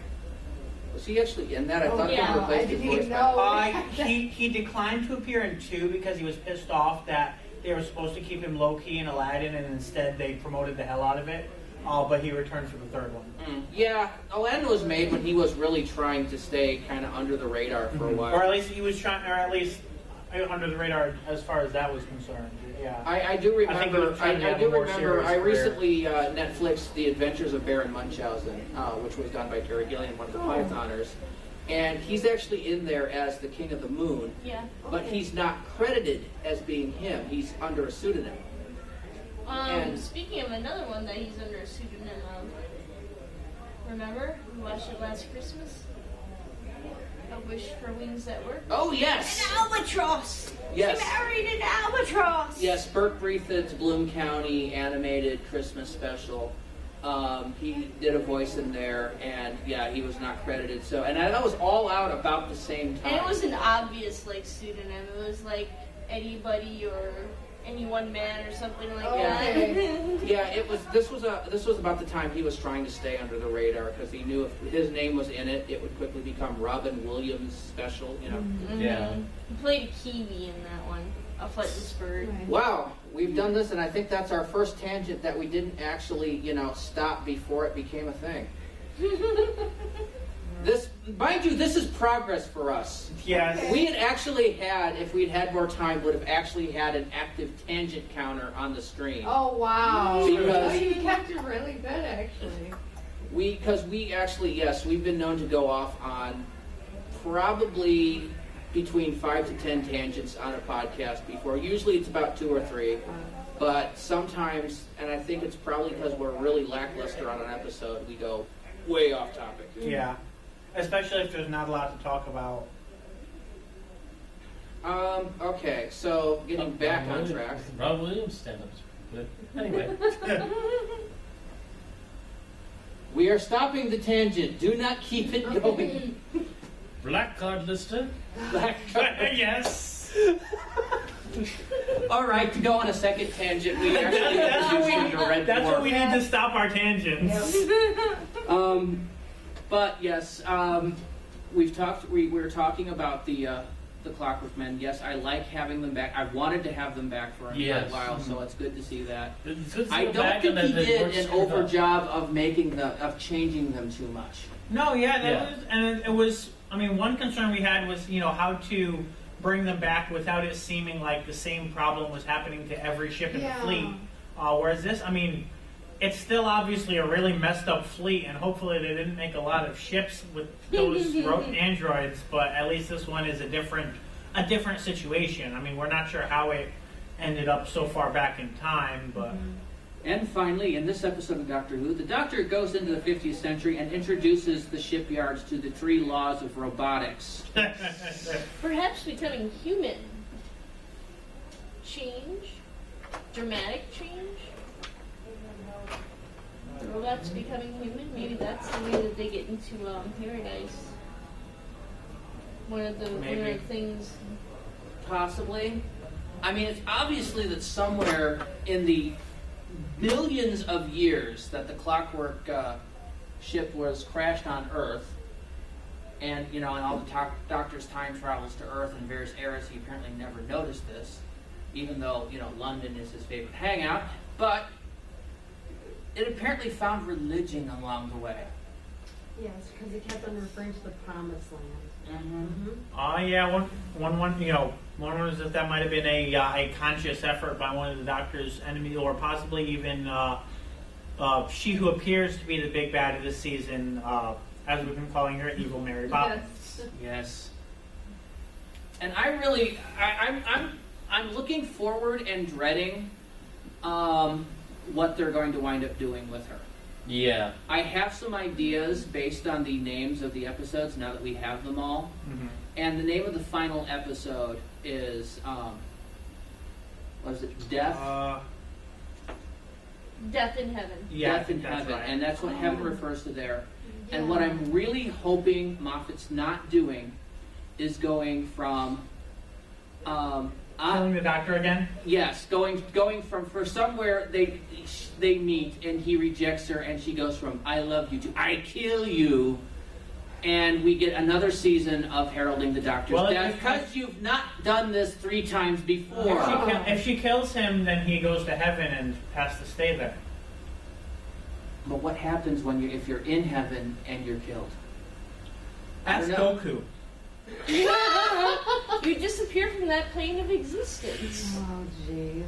Was he actually in that? I thought yeah. he replaced his voice. He declined to appear in 2 because he was pissed off that they were supposed to keep him low-key in Aladdin, and instead they promoted the hell out of it. But he returned for the 3rd one. Yeah, Aladdin was made when he was really trying to stay kind of under the radar for a while. Or at least he was trying, or at least under the radar as far as that was concerned. Yeah. I do remember. I career. recently Netflixed The Adventures of Baron Munchausen, which was done by Terry Gilliam, one of the Pythoners, and he's actually in there as the King of the Moon. Yeah. But he's not credited as being him. He's under a pseudonym. Speaking of another one that he's under a pseudonym of, remember? We watched it last Christmas? A Wish for Wings That Work? Oh, yes! An albatross! Yes. She married an albatross! Yes, Burt Breathitt's Bloom County animated Christmas special. He did a voice in there, and yeah, he was not credited. So, and that was all out about the same time. And it was an obvious pseudonym. It was like anybody or any one man or something like that. Yeah, it was. This was about the time he was trying to stay under the radar because he knew if his name was in it, it would quickly become Robin Williams special. You know. Mm-hmm. Yeah. He played a kiwi in that one, a flightless bird. Right. Wow, we've done this, and I think that's our first tangent that we didn't actually, stop before it became a thing. This, mind you, this is progress for us. Yes. We had actually had, if we'd had more time, would have actually had an active tangent counter on the screen. Oh, wow. Because- you kept it really good, actually. Because we actually, yes, we've been known to go off on probably between 5 to 10 tangents on a podcast before. Usually it's about 2 or 3. But sometimes, and I think it's probably because we're really lackluster on an episode, we go way off topic. Yeah. Especially if there's not a lot to talk about. Okay, so getting back on track. Rob Williams stand-ups. But anyway. We are stopping the tangent. Do not keep it going. Black card lister. Black card. Yes. All right, to go on a second tangent, we actually introduced you to Red That's Dwarf. what we need to stop our tangents. But yes, we were talking about the Clockwork Men. Yes, I like having them back. I wanted to have them back for a while, so it's good to see that. It's good to I go don't back think and he then did work an screwed over up. job of changing them too much. No, yeah, Yeah. was, and it was. I mean, one concern we had was, how to bring them back without it seeming like the same problem was happening to every ship in the fleet. Whereas this, I mean, it's still obviously a really messed up fleet, and hopefully they didn't make a lot of ships with those androids. But at least this one is a different situation. I mean, we're not sure how it ended up so far back in time, but. And finally, in this episode of Doctor Who, the Doctor goes into the 50th century and introduces the shipyards to the 3 laws of robotics. Perhaps becoming human. Change. Dramatic change. The robots becoming human. Maybe that's the way that they get into paradise. One of the things. Possibly. I mean, it's obviously that somewhere in the billions of years that the Clockwork ship was crashed on Earth, and and all the Doctor's time travels to Earth in various eras, he apparently never noticed this, even though London is his favorite hangout. But it apparently found religion along the way. Yes, because he kept on referring to the promised land. Yeah, one was that might have been a conscious effort by one of the Doctor's enemies, or possibly even she who appears to be the big bad of this season, as we've been calling her, Evil Mary Poppins. Yes. And I'm looking forward and dreading what they're going to wind up doing with her. Yeah. I have some ideas based on the names of the episodes now that we have them all. Mm-hmm. And the name of the final episode is, what is it? Death? Yeah, Death in Heaven. yeah, I Death in think that's Heaven. right. And that's what heaven refers to there. And what Yeah. I'm really hoping Moffat's not doing is going from, Killing the doctor again? yes, going from for somewhere they meet and he rejects her and she goes from I love you to I kill you, and we get another season of heralding the doctor's Well, death if- because you've not done this 3 times before. If she kills him, then he goes to heaven and has to stay there. But what happens when if you're in heaven and you're killed? That's I don't Goku. You disappear from that plane of existence. Oh, jeez.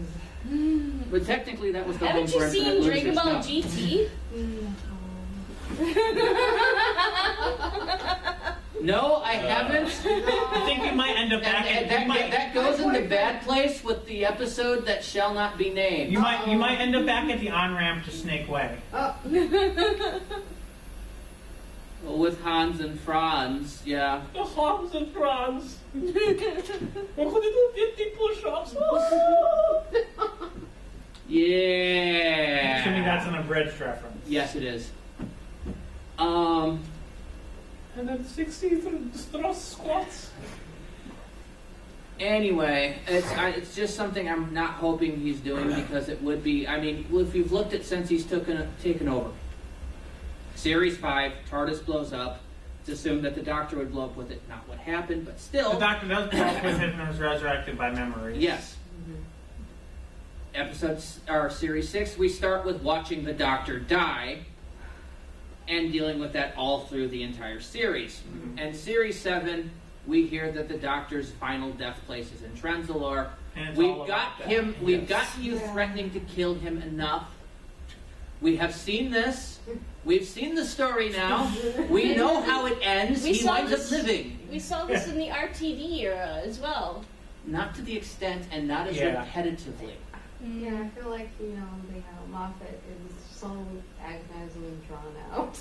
But technically, that was the Haven't home you for seen Infinite Dragon Losers. Ball No. GT? No, I haven't. I think we might end up back And in... that goes in the bad place with the episode that shall not be named. You might end up back at the on-ramp to Snake Way. With Hans and Franz, yeah. The Hans and Franz. I'm gonna do 50 push-ups. Yeah. Assuming that's an abridged reference. Yes, it is. And then 60 thrust squats. Anyway, it's just something I'm not hoping he's doing because it would be. I mean, if you've looked at since he's taken over, Series 5, TARDIS blows up. It's assumed that the Doctor would blow up with it. Not what happened, but still. The doctor does blow up with him and is resurrected by memory. Yes. Series 6, we start with watching the Doctor die and dealing with that all through the entire series. And Series 7, we hear that the Doctor's final death place is in Trenzalore. And it's We've all got about him. that. We've got you threatening to kill him enough. We have seen this. We've seen the story now. We know how it ends. We He saw winds up this- living. We saw this in the RTD era as well. Not to the extent and not as Yeah. repetitively. Yeah, I feel like, Moffat is so agonizingly drawn out.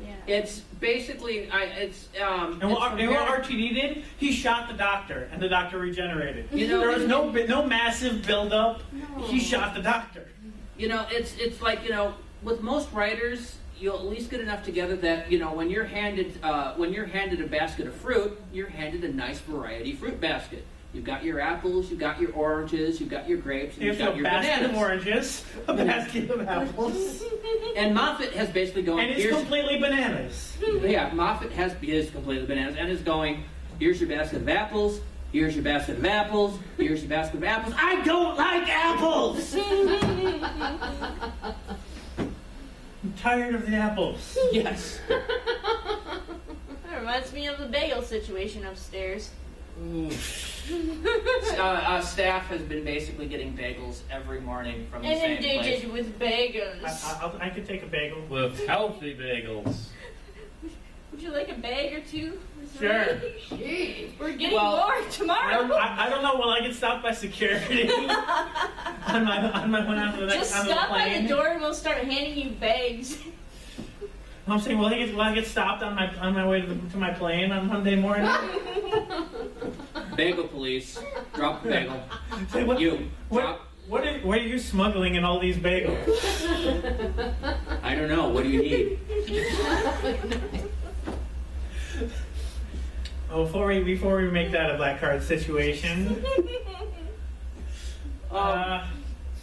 Yeah. It's basically, And what RTD did, he shot the doctor, and the doctor regenerated. You know, there was no massive build-up. No. He shot the doctor. it's like, with most writers, you'll at least get enough together that, when you're handed a basket of fruit, you're handed a nice variety fruit basket. You've got your apples, you've got your oranges, you've got your grapes, and Here's you've got a your basket bananas. of oranges, a basket of apples, And Moffat has basically gone, and it's completely bananas. Moffat is completely bananas and is going, here's your basket of apples, here's your basket of apples, here's your basket of apples. I don't like apples! I'm tired of the apples. Yes. That reminds me of the bagel situation upstairs. Staff has been basically getting bagels every morning from the same place. Inundated with bagels. I could take a bagel. With healthy bagels. Would you like a bag or two? Sure. We're getting Well, more tomorrow. I don't know. Will I get stopped by security on my way out to the Just on the stop by plane? the door and we'll start handing you bags. I'm saying, will I get stopped on my way to my plane on Monday morning? Bagel police. Drop the bagel. Say, what Drop. are you smuggling in all these bagels? I don't know. What do you need? Oh, before we make that a black card situation.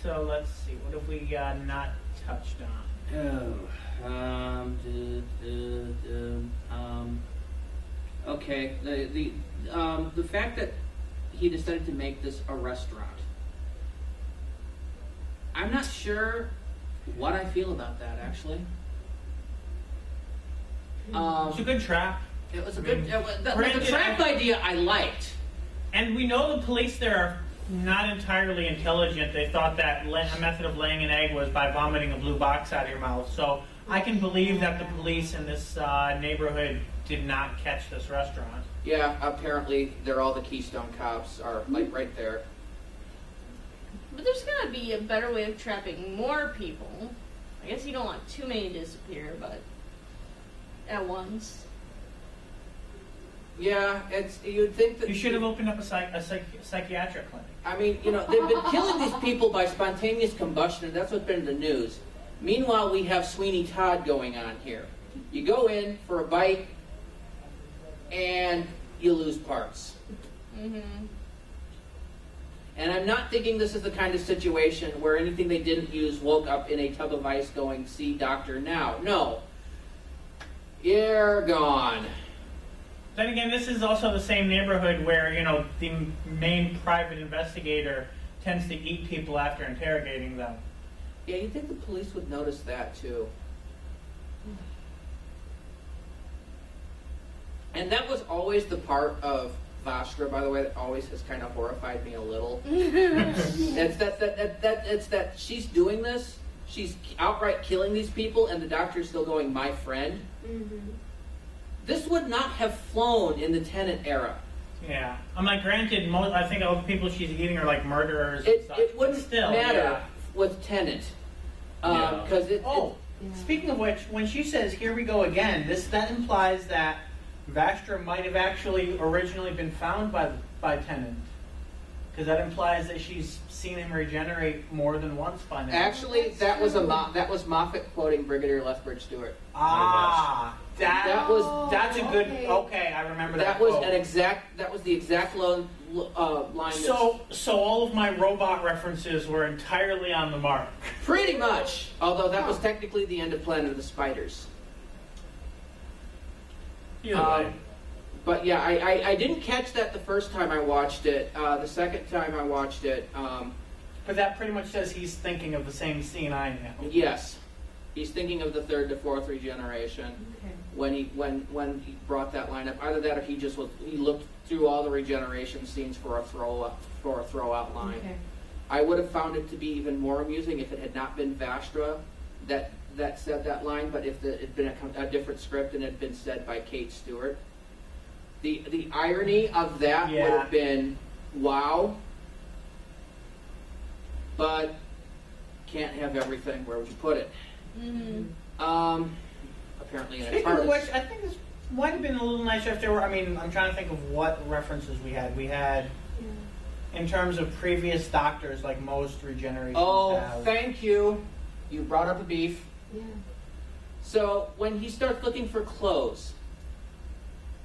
So let's see. What have we not touched on? Okay. The fact that he decided to make this a restaurant. I'm not sure what I feel about that, actually. It's a good trap. It was a good. The Granted, trap idea I liked. And we know the police there are not entirely intelligent. They thought that a method of laying an egg was by vomiting a blue box out of your mouth. So I can believe that the police in this neighborhood did not catch this restaurant. Yeah, apparently they're all the Keystone Cops are like right there. But there's gotta be a better way of trapping more people. I guess you don't want too many to disappear, but at once. Yeah, you'd think that You should have opened up a psychiatric clinic. I mean, you know, they've been killing these people by spontaneous combustion, and that's what's been in the news. Meanwhile, we have Sweeney Todd going on here. You go in for a bite, and you lose parts. Mm-hmm. And I'm not thinking this is the kind of situation where anything they didn't use woke up in a tub of ice going, see doctor now. No. You're gone. Then again, this is also the same neighborhood where, you know, the main private investigator tends to eat people after interrogating them. Yeah, you'd think the police would notice that, too. And that was always the part of Vastra, by the way, that always has kind of horrified me a little. It's that she's doing this, she's outright killing these people, and the doctor's still going, my friend. Mm-hmm. This would not have flown in the Tennant era. Yeah. I'm like, granted, I think all the people she's eating are like murderers and stuff. It wouldn't but still, matter yeah. with Tennant. Yeah. Because Speaking of which, when she says, here we go again, that implies that Vastra might have actually originally been found by Tennant. Because that implies that she's seen him regenerate more than once by now. actually, that was Moffat quoting Brigadier Lethbridge Stewart. That's a good. Okay. Okay, I remember that. That was quote. That was the exact line. So all of my robot references were entirely on the mark. Pretty much. Although that was technically the end of Planet of the Spiders. Either way. But yeah, I didn't catch that the first time I watched it. The second time I watched it, But that pretty much says he's thinking of the same scene I am. yes, he's thinking of the third to fourth regeneration Okay. when he brought that line up. Either that or he looked through all the regeneration scenes for a throwout line. Okay. I would have found it to be even more amusing if it had not been Vastra that said that line, but if it had been a different script and it had been said by Kate Stewart. The irony of that would have been, wow, but can't have everything. Where would you put it? Mm-hmm. Apparently in a Speaking of TARDIS. which, I think this might have been a little nicer if there were. I mean, I'm trying to think of what references we had. We had, in terms of previous doctors, like most regenerations have. Thank you. You brought up a beef. Yeah. So when he starts looking for clothes,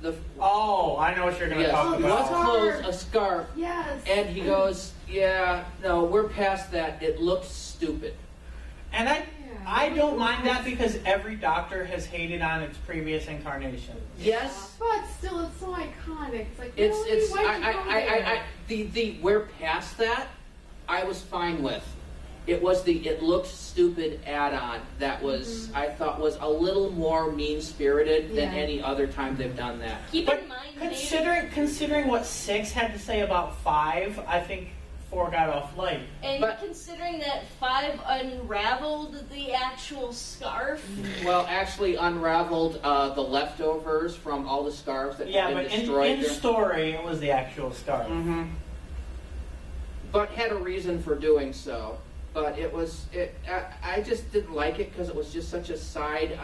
I know what you're going to talk he wants about. clothes, a scarf, Yes. and he goes, yeah, no, we're past that. It looks stupid. And I don't mind that because every doctor has hated on its previous incarnation. Yes. But still, it's so iconic. It's like, It's really? Why'd you go there? the we're past that, I was fine with. It was the it looked stupid add-on that was I thought was a little more mean-spirited than Yeah. any other time they've done that. Keep But in mind, considering what 6 had to say about 5, I think 4 got off light. and considering that 5 unraveled the actual scarf. Well, actually unraveled the leftovers from all the scarves that Yeah, had but been destroyed. in story, it was the actual scarf. Mm-hmm. But had a reason for doing so. But I just didn't like it because it was just such a side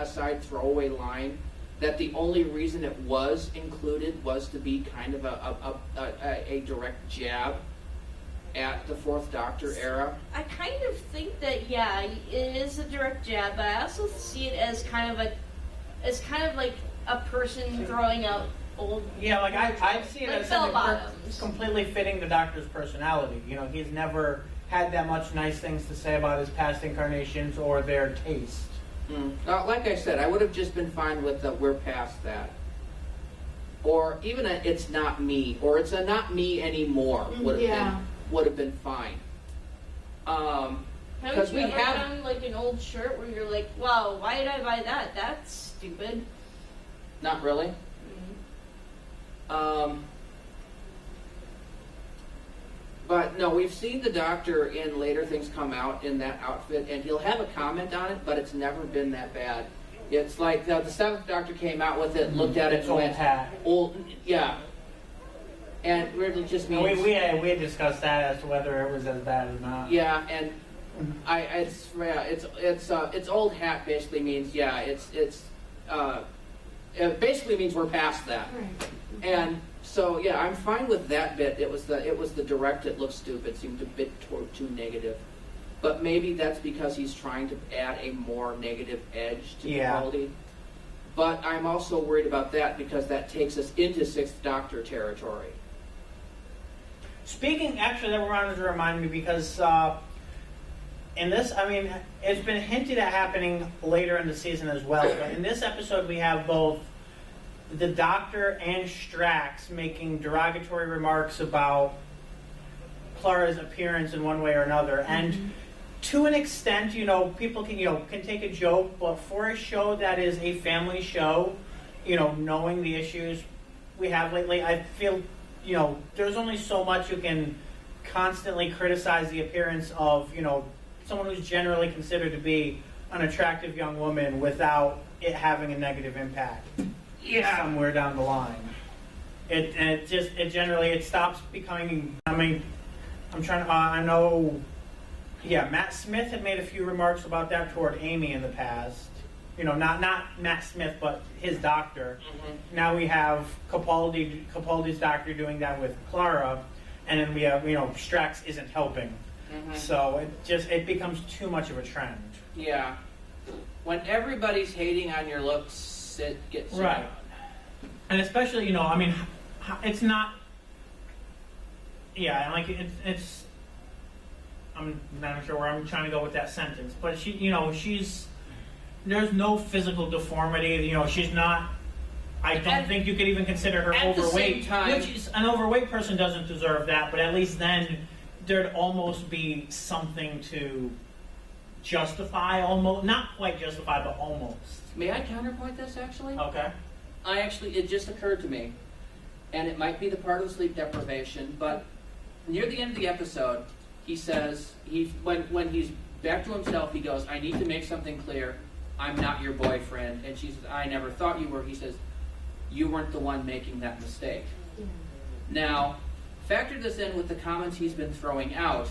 throwaway line that the only reason it was included was to be kind of a direct jab at the Fourth Doctor era. I kind of think that it is a direct jab, but I also see it as kind of like a person throwing out old. Yeah, like I see it Like as something bell-bottoms. completely fitting the Doctor's personality. You know, he's never had that much nice things to say about his past incarnations or their taste. Like I said, I would have just been fine with we're past that. Or even it's not me, or it's a not me anymore would have been fine. Haven't you we ever have found like an old shirt where you're like, wow, why did I buy that? That's stupid. not really. But no, we've seen the Doctor in later things come out in that outfit, and he'll have a comment on it, but it's never been that bad. It's like the Seventh Doctor came out with it, looked at it, It's and old went, hat. "Old, yeah." And really just We, means we had discussed that as to whether it was as bad or not. yeah, and it's old hat basically means it basically means we're past that. Right. And so yeah, I'm fine with that bit. It was the direct. It looks stupid. Seemed a bit too negative, but maybe that's because he's trying to add a more negative edge to the quality. But I'm also worried about that because that takes us into Sixth Doctor territory. Speaking, actually, that wanted to remind me because in this, I mean, it's been hinted at happening later in the season as well. But in this episode, we have both the Doctor and Strax making derogatory remarks about Clara's appearance in one way or another, and to an extent, people can take a joke, but for a show that is a family show, knowing the issues we have lately, I feel, there's only so much you can constantly criticize the appearance of, someone who's generally considered to be an attractive young woman without it having a negative impact somewhere down the line. It stops becoming, I know, Matt Smith had made a few remarks about that toward Amy in the past. Not Matt Smith, but his doctor. Mm-hmm. Now we have Capaldi's doctor doing that with Clara, and then we have, Strax isn't helping. Mm-hmm. So it becomes too much of a trend. Yeah. When everybody's hating on your looks, it gets right. And especially, it's not. Yeah, like it's. I'm not sure where I'm trying to go with that sentence, but she's. There's no physical deformity. She's not. I don't think you could even consider her overweight. The same time, which is, an overweight person doesn't deserve that, but at least then there'd almost be something to justify, almost not quite justify, but almost. May I counterpoint this actually? Okay. It just occurred to me, and it might be the part of the sleep deprivation, but near the end of the episode, he says when he's back to himself, he goes, "I need to make something clear. I'm not your boyfriend." And she says, "I never thought you were." He says, "You weren't the one making that mistake." Yeah. Now, factor this in with the comments he's been throwing out.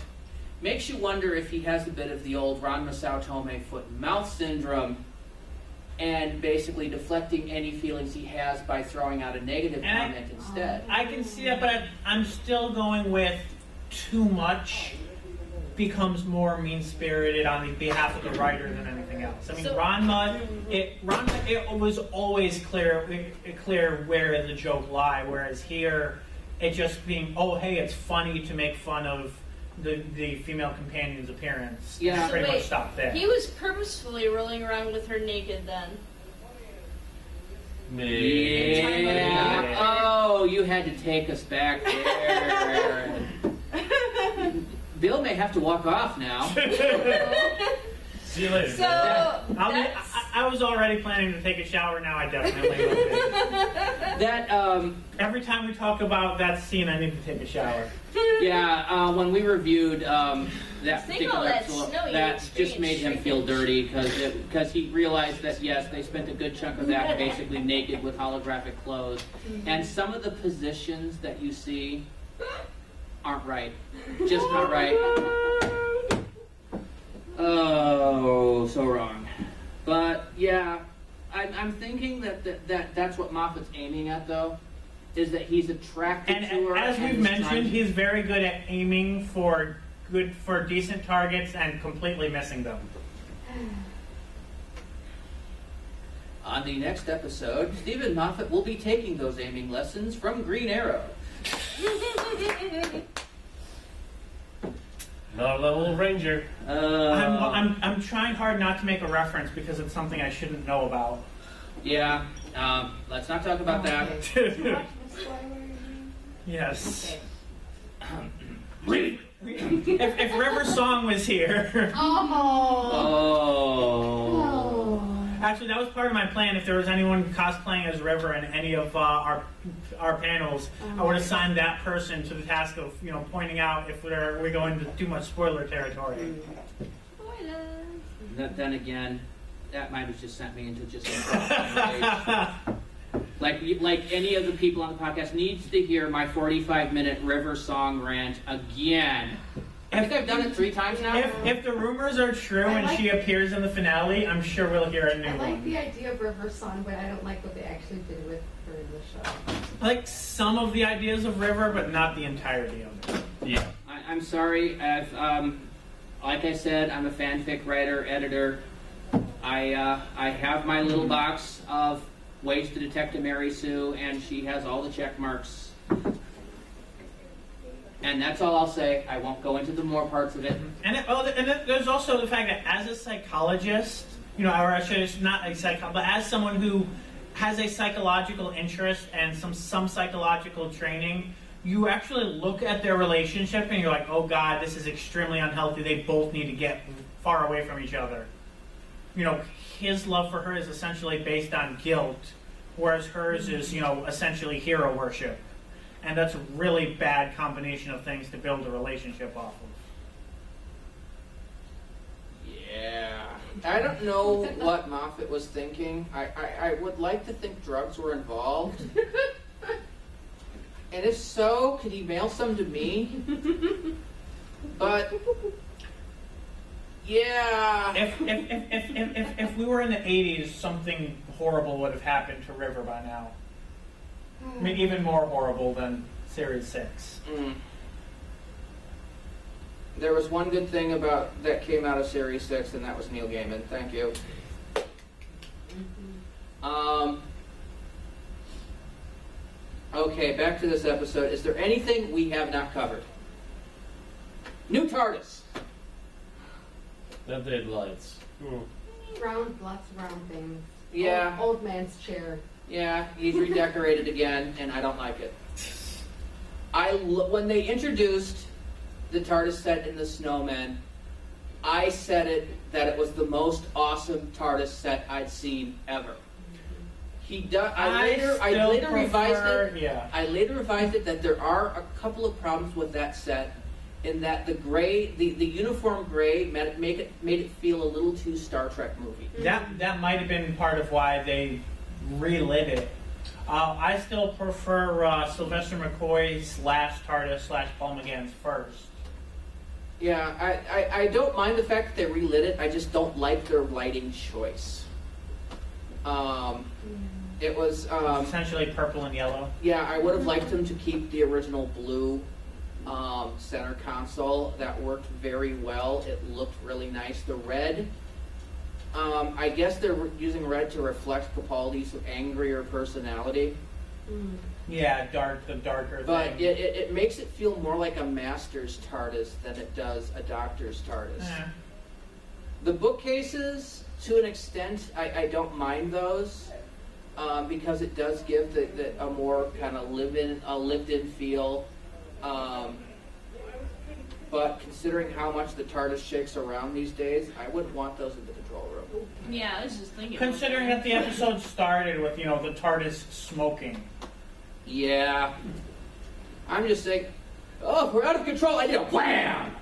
Makes you wonder if he has a bit of the old Ron Masao Tomei foot and mouth syndrome, and basically deflecting any feelings he has by throwing out a negative comment instead. I can see that, but I'm still going with too much becomes more mean-spirited on the behalf of the writer than anything else. I mean, Ranma, it was always clear where the joke lie, whereas here, it just being, oh, hey, it's funny to make fun of the female companion's appearance. Yeah. Pretty much stopped there. He was purposefully rolling around with her naked then. Yeah. Oh, you had to take us back there. Bill may have to walk off now. See you later. So I was already planning to take a shower. Now I definitely will be. Every time we talk about that scene, I need to take a shower. Yeah, when we reviewed that particular episode, that just made him feel dirty because he realized that yes, they spent a good chunk of that basically naked with holographic clothes, and some of the positions that you see aren't right, just not right. Oh, so wrong. But yeah, I'm thinking that's what Moffat's aiming at, though, is that he's attracted to her. And as we've mentioned, he's very good at aiming for decent targets and completely missing them. On the next episode, Stephen Moffat will be taking those aiming lessons from Green Arrow. Not a level ranger. I'm trying hard not to make a reference because it's something I shouldn't know about. Yeah, let's not talk about that. Yes. If River Song was here. Oh. Actually, that was part of my plan. If there was anyone cosplaying as River in any of our panels, I would assign that person to the task of pointing out if we're going into too much spoiler territory. Then again, that might have just sent me into just. Like any of the people on the podcast needs to hear my 45-minute River song rant again. I think I've done it 3 times now. If the rumors are true and she appears in the finale, I'm sure we'll hear a new I like one. the idea of River Song, but I don't like what they actually did with her in the show. I like some of the ideas of River, but not the entirety of it. Yeah. I'm sorry. Like I said, I'm a fanfic writer, editor. I have my little box of ways to detect a Mary Sue, and she has all the check marks. And that's all I'll say. I won't go into the more parts of it. And there's also the fact that as a psychologist, or I should not a psychologist, but as someone who has a psychological interest and some psychological training, you actually look at their relationship and you're like, oh God, this is extremely unhealthy. They both need to get far away from each other. His love for her is essentially based on guilt, whereas hers is, essentially hero worship. And that's a really bad combination of things to build a relationship off of. Yeah. I don't know what Moffat was thinking. I would like to think drugs were involved. And if so, could he mail some to me? But yeah. If we were in the 80s, something horrible would have happened to River by now. I mean, even more horrible than Series 6. There was one good thing that came out of Series 6, and that was Neil Gaiman. Thank you. Okay, back to this episode. Is there anything we have not covered? New TARDIS. Updated lights. Lots of round things. Yeah. Old man's chair. Yeah, he's redecorated again, and I don't like it. When they introduced the TARDIS set in the Snowmen, I said that it was the most awesome TARDIS set I'd seen ever. I later revised it. Yeah. I later revised it that there are a couple of problems with that set, in that the gray, the uniform gray, made it feel a little too Star Trek movie. That might have been part of why they relit it. I still prefer Sylvester McCoy's last TARDIS / Paul McGann's first. Yeah, I don't mind the fact that they relit it. I just don't like their lighting choice. It was essentially purple and yellow. Yeah, I would have liked them to keep the original blue center console. That worked very well. It looked really nice. The red, I guess they're using red to reflect Capaldi's angrier personality. Yeah, the darker but thing. it makes it feel more like a Master's TARDIS than it does a Doctor's TARDIS. The bookcases, to an extent, I don't mind those. Because it does give a more kind of lived-in feel. But considering how much the TARDIS shakes around these days, I wouldn't want those in the control room. Yeah, I was just thinking. Considering that the episode started with, the TARDIS smoking. Yeah. I'm just saying, oh, we're out of control. I need a wham!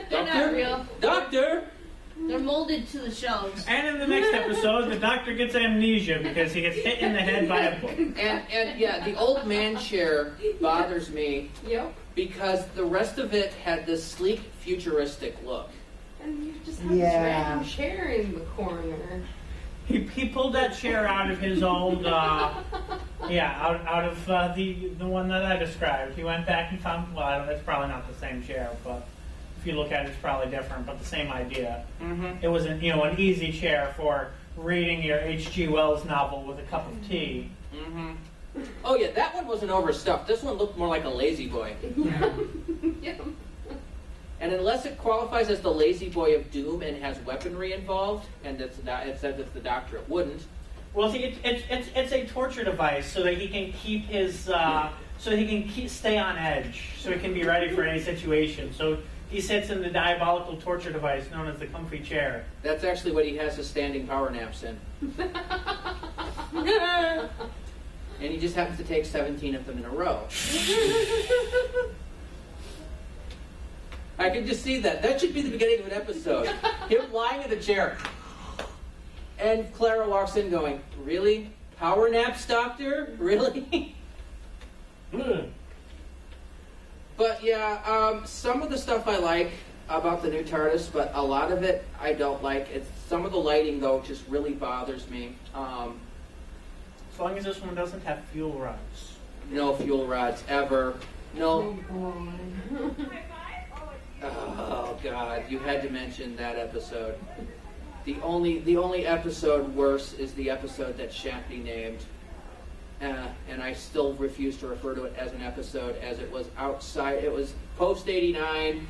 They're not real. Doctor! They're molded to the shelves. And in the next episode, the Doctor gets amnesia because he gets hit in the head by a book. And yeah, the old man chair bothers me. Yep. Because the rest of it had this sleek, futuristic look. And you just have this random chair in the corner. He pulled that chair out of his old, out of the one that I described. He went back and found, it's probably not the same chair, but if you look at it, it's probably different, but the same idea. It was an easy chair for reading your H.G. Wells novel with a cup of tea. Oh yeah, that one wasn't overstuffed. This one looked more like a lazy boy. Yeah. And unless it qualifies as the lazy boy of doom and has weaponry involved, and it says it's the Doctor, it wouldn't. Well, see, it's a torture device so that he can keep his stay on edge, so he can be ready for any situation. So he sits in the diabolical torture device known as the comfy chair. That's actually what he has his standing power naps in. And he just happens to take 17 of them in a row. I can just see that. That should be the beginning of an episode. Him lying in a chair. And Clara walks in going, really? Power naps, Doctor? Really? But yeah, some of the stuff I like about the new TARDIS, but a lot of it I don't like. It's some of the lighting though just really bothers me. As long as this one doesn't have fuel rods. No fuel rods ever. No. Oh, boy. Oh God, you had to mention that episode. The only episode worse is the episode that shan't be named. And I still refuse to refer to it as an episode, as it was outside. It was post '89,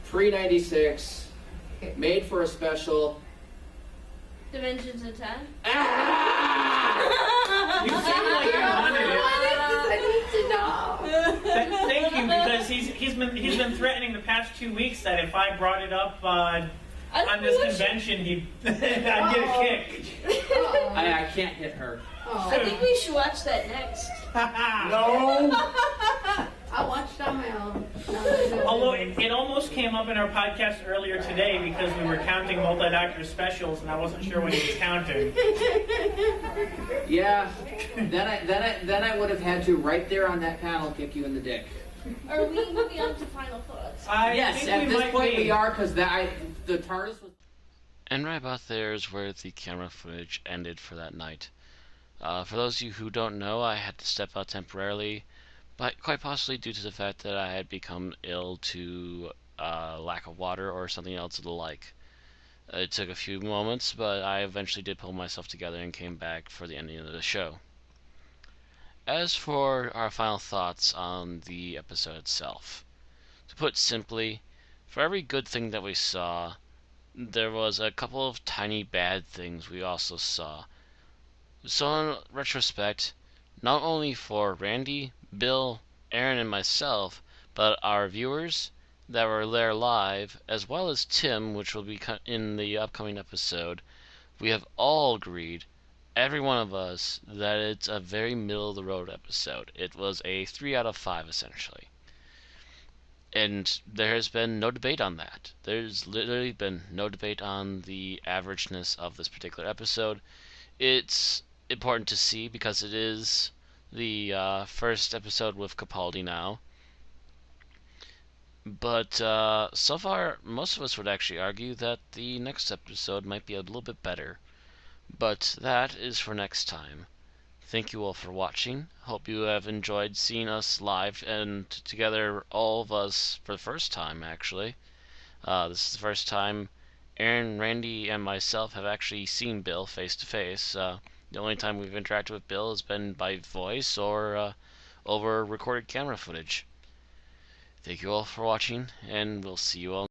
pre '96, made for a special. Dimensions of Time. You seem like you wanted it. What is this? I need to know. Thank you, because he's been threatening the past 2 weeks that if I brought it up on this convention, I'd get a kick. I can't hit her. Oh. I think we should watch that next. No. I watched on my own. Although it almost came up in our podcast earlier today because we were counting multi-doctor specials, and I wasn't sure what he was counting. Yeah. Then I would have had to right there on that panel kick you in the dick. Are we moving on to final thoughts? Yes, think at we this might point be. we are, because the TARDIS was. And right about there is where the camera footage ended for that night. For those of you who don't know, I had to step out temporarily, but quite possibly due to the fact that I had become ill to lack of water or something else of the like. It took a few moments, but I eventually did pull myself together and came back for the ending of the show. As for our final thoughts on the episode itself, to put simply, for every good thing that we saw, there was a couple of tiny bad things we also saw. So in retrospect, not only for Randy, Bill, Aaron, and myself, but our viewers that were there live, as well as Tim, which will be in the upcoming episode, we have all agreed, every one of us, that it's a very middle-of-the-road episode. It was a 3 out of 5, essentially. And there has been no debate on that. There's literally been no debate on the averageness of this particular episode. It's important to see because it is the first episode with Capaldi now. But so far, most of us would actually argue that the next episode might be a little bit better. But that is for next time. Thank you all for watching. Hope you have enjoyed seeing us live and together, all of us, for the first time, actually. This is the first time Aaron, Randy, and myself have actually seen Bill face to face. The only time we've interacted with Bill has been by voice or over recorded camera footage. Thank you all for watching, and we'll see you all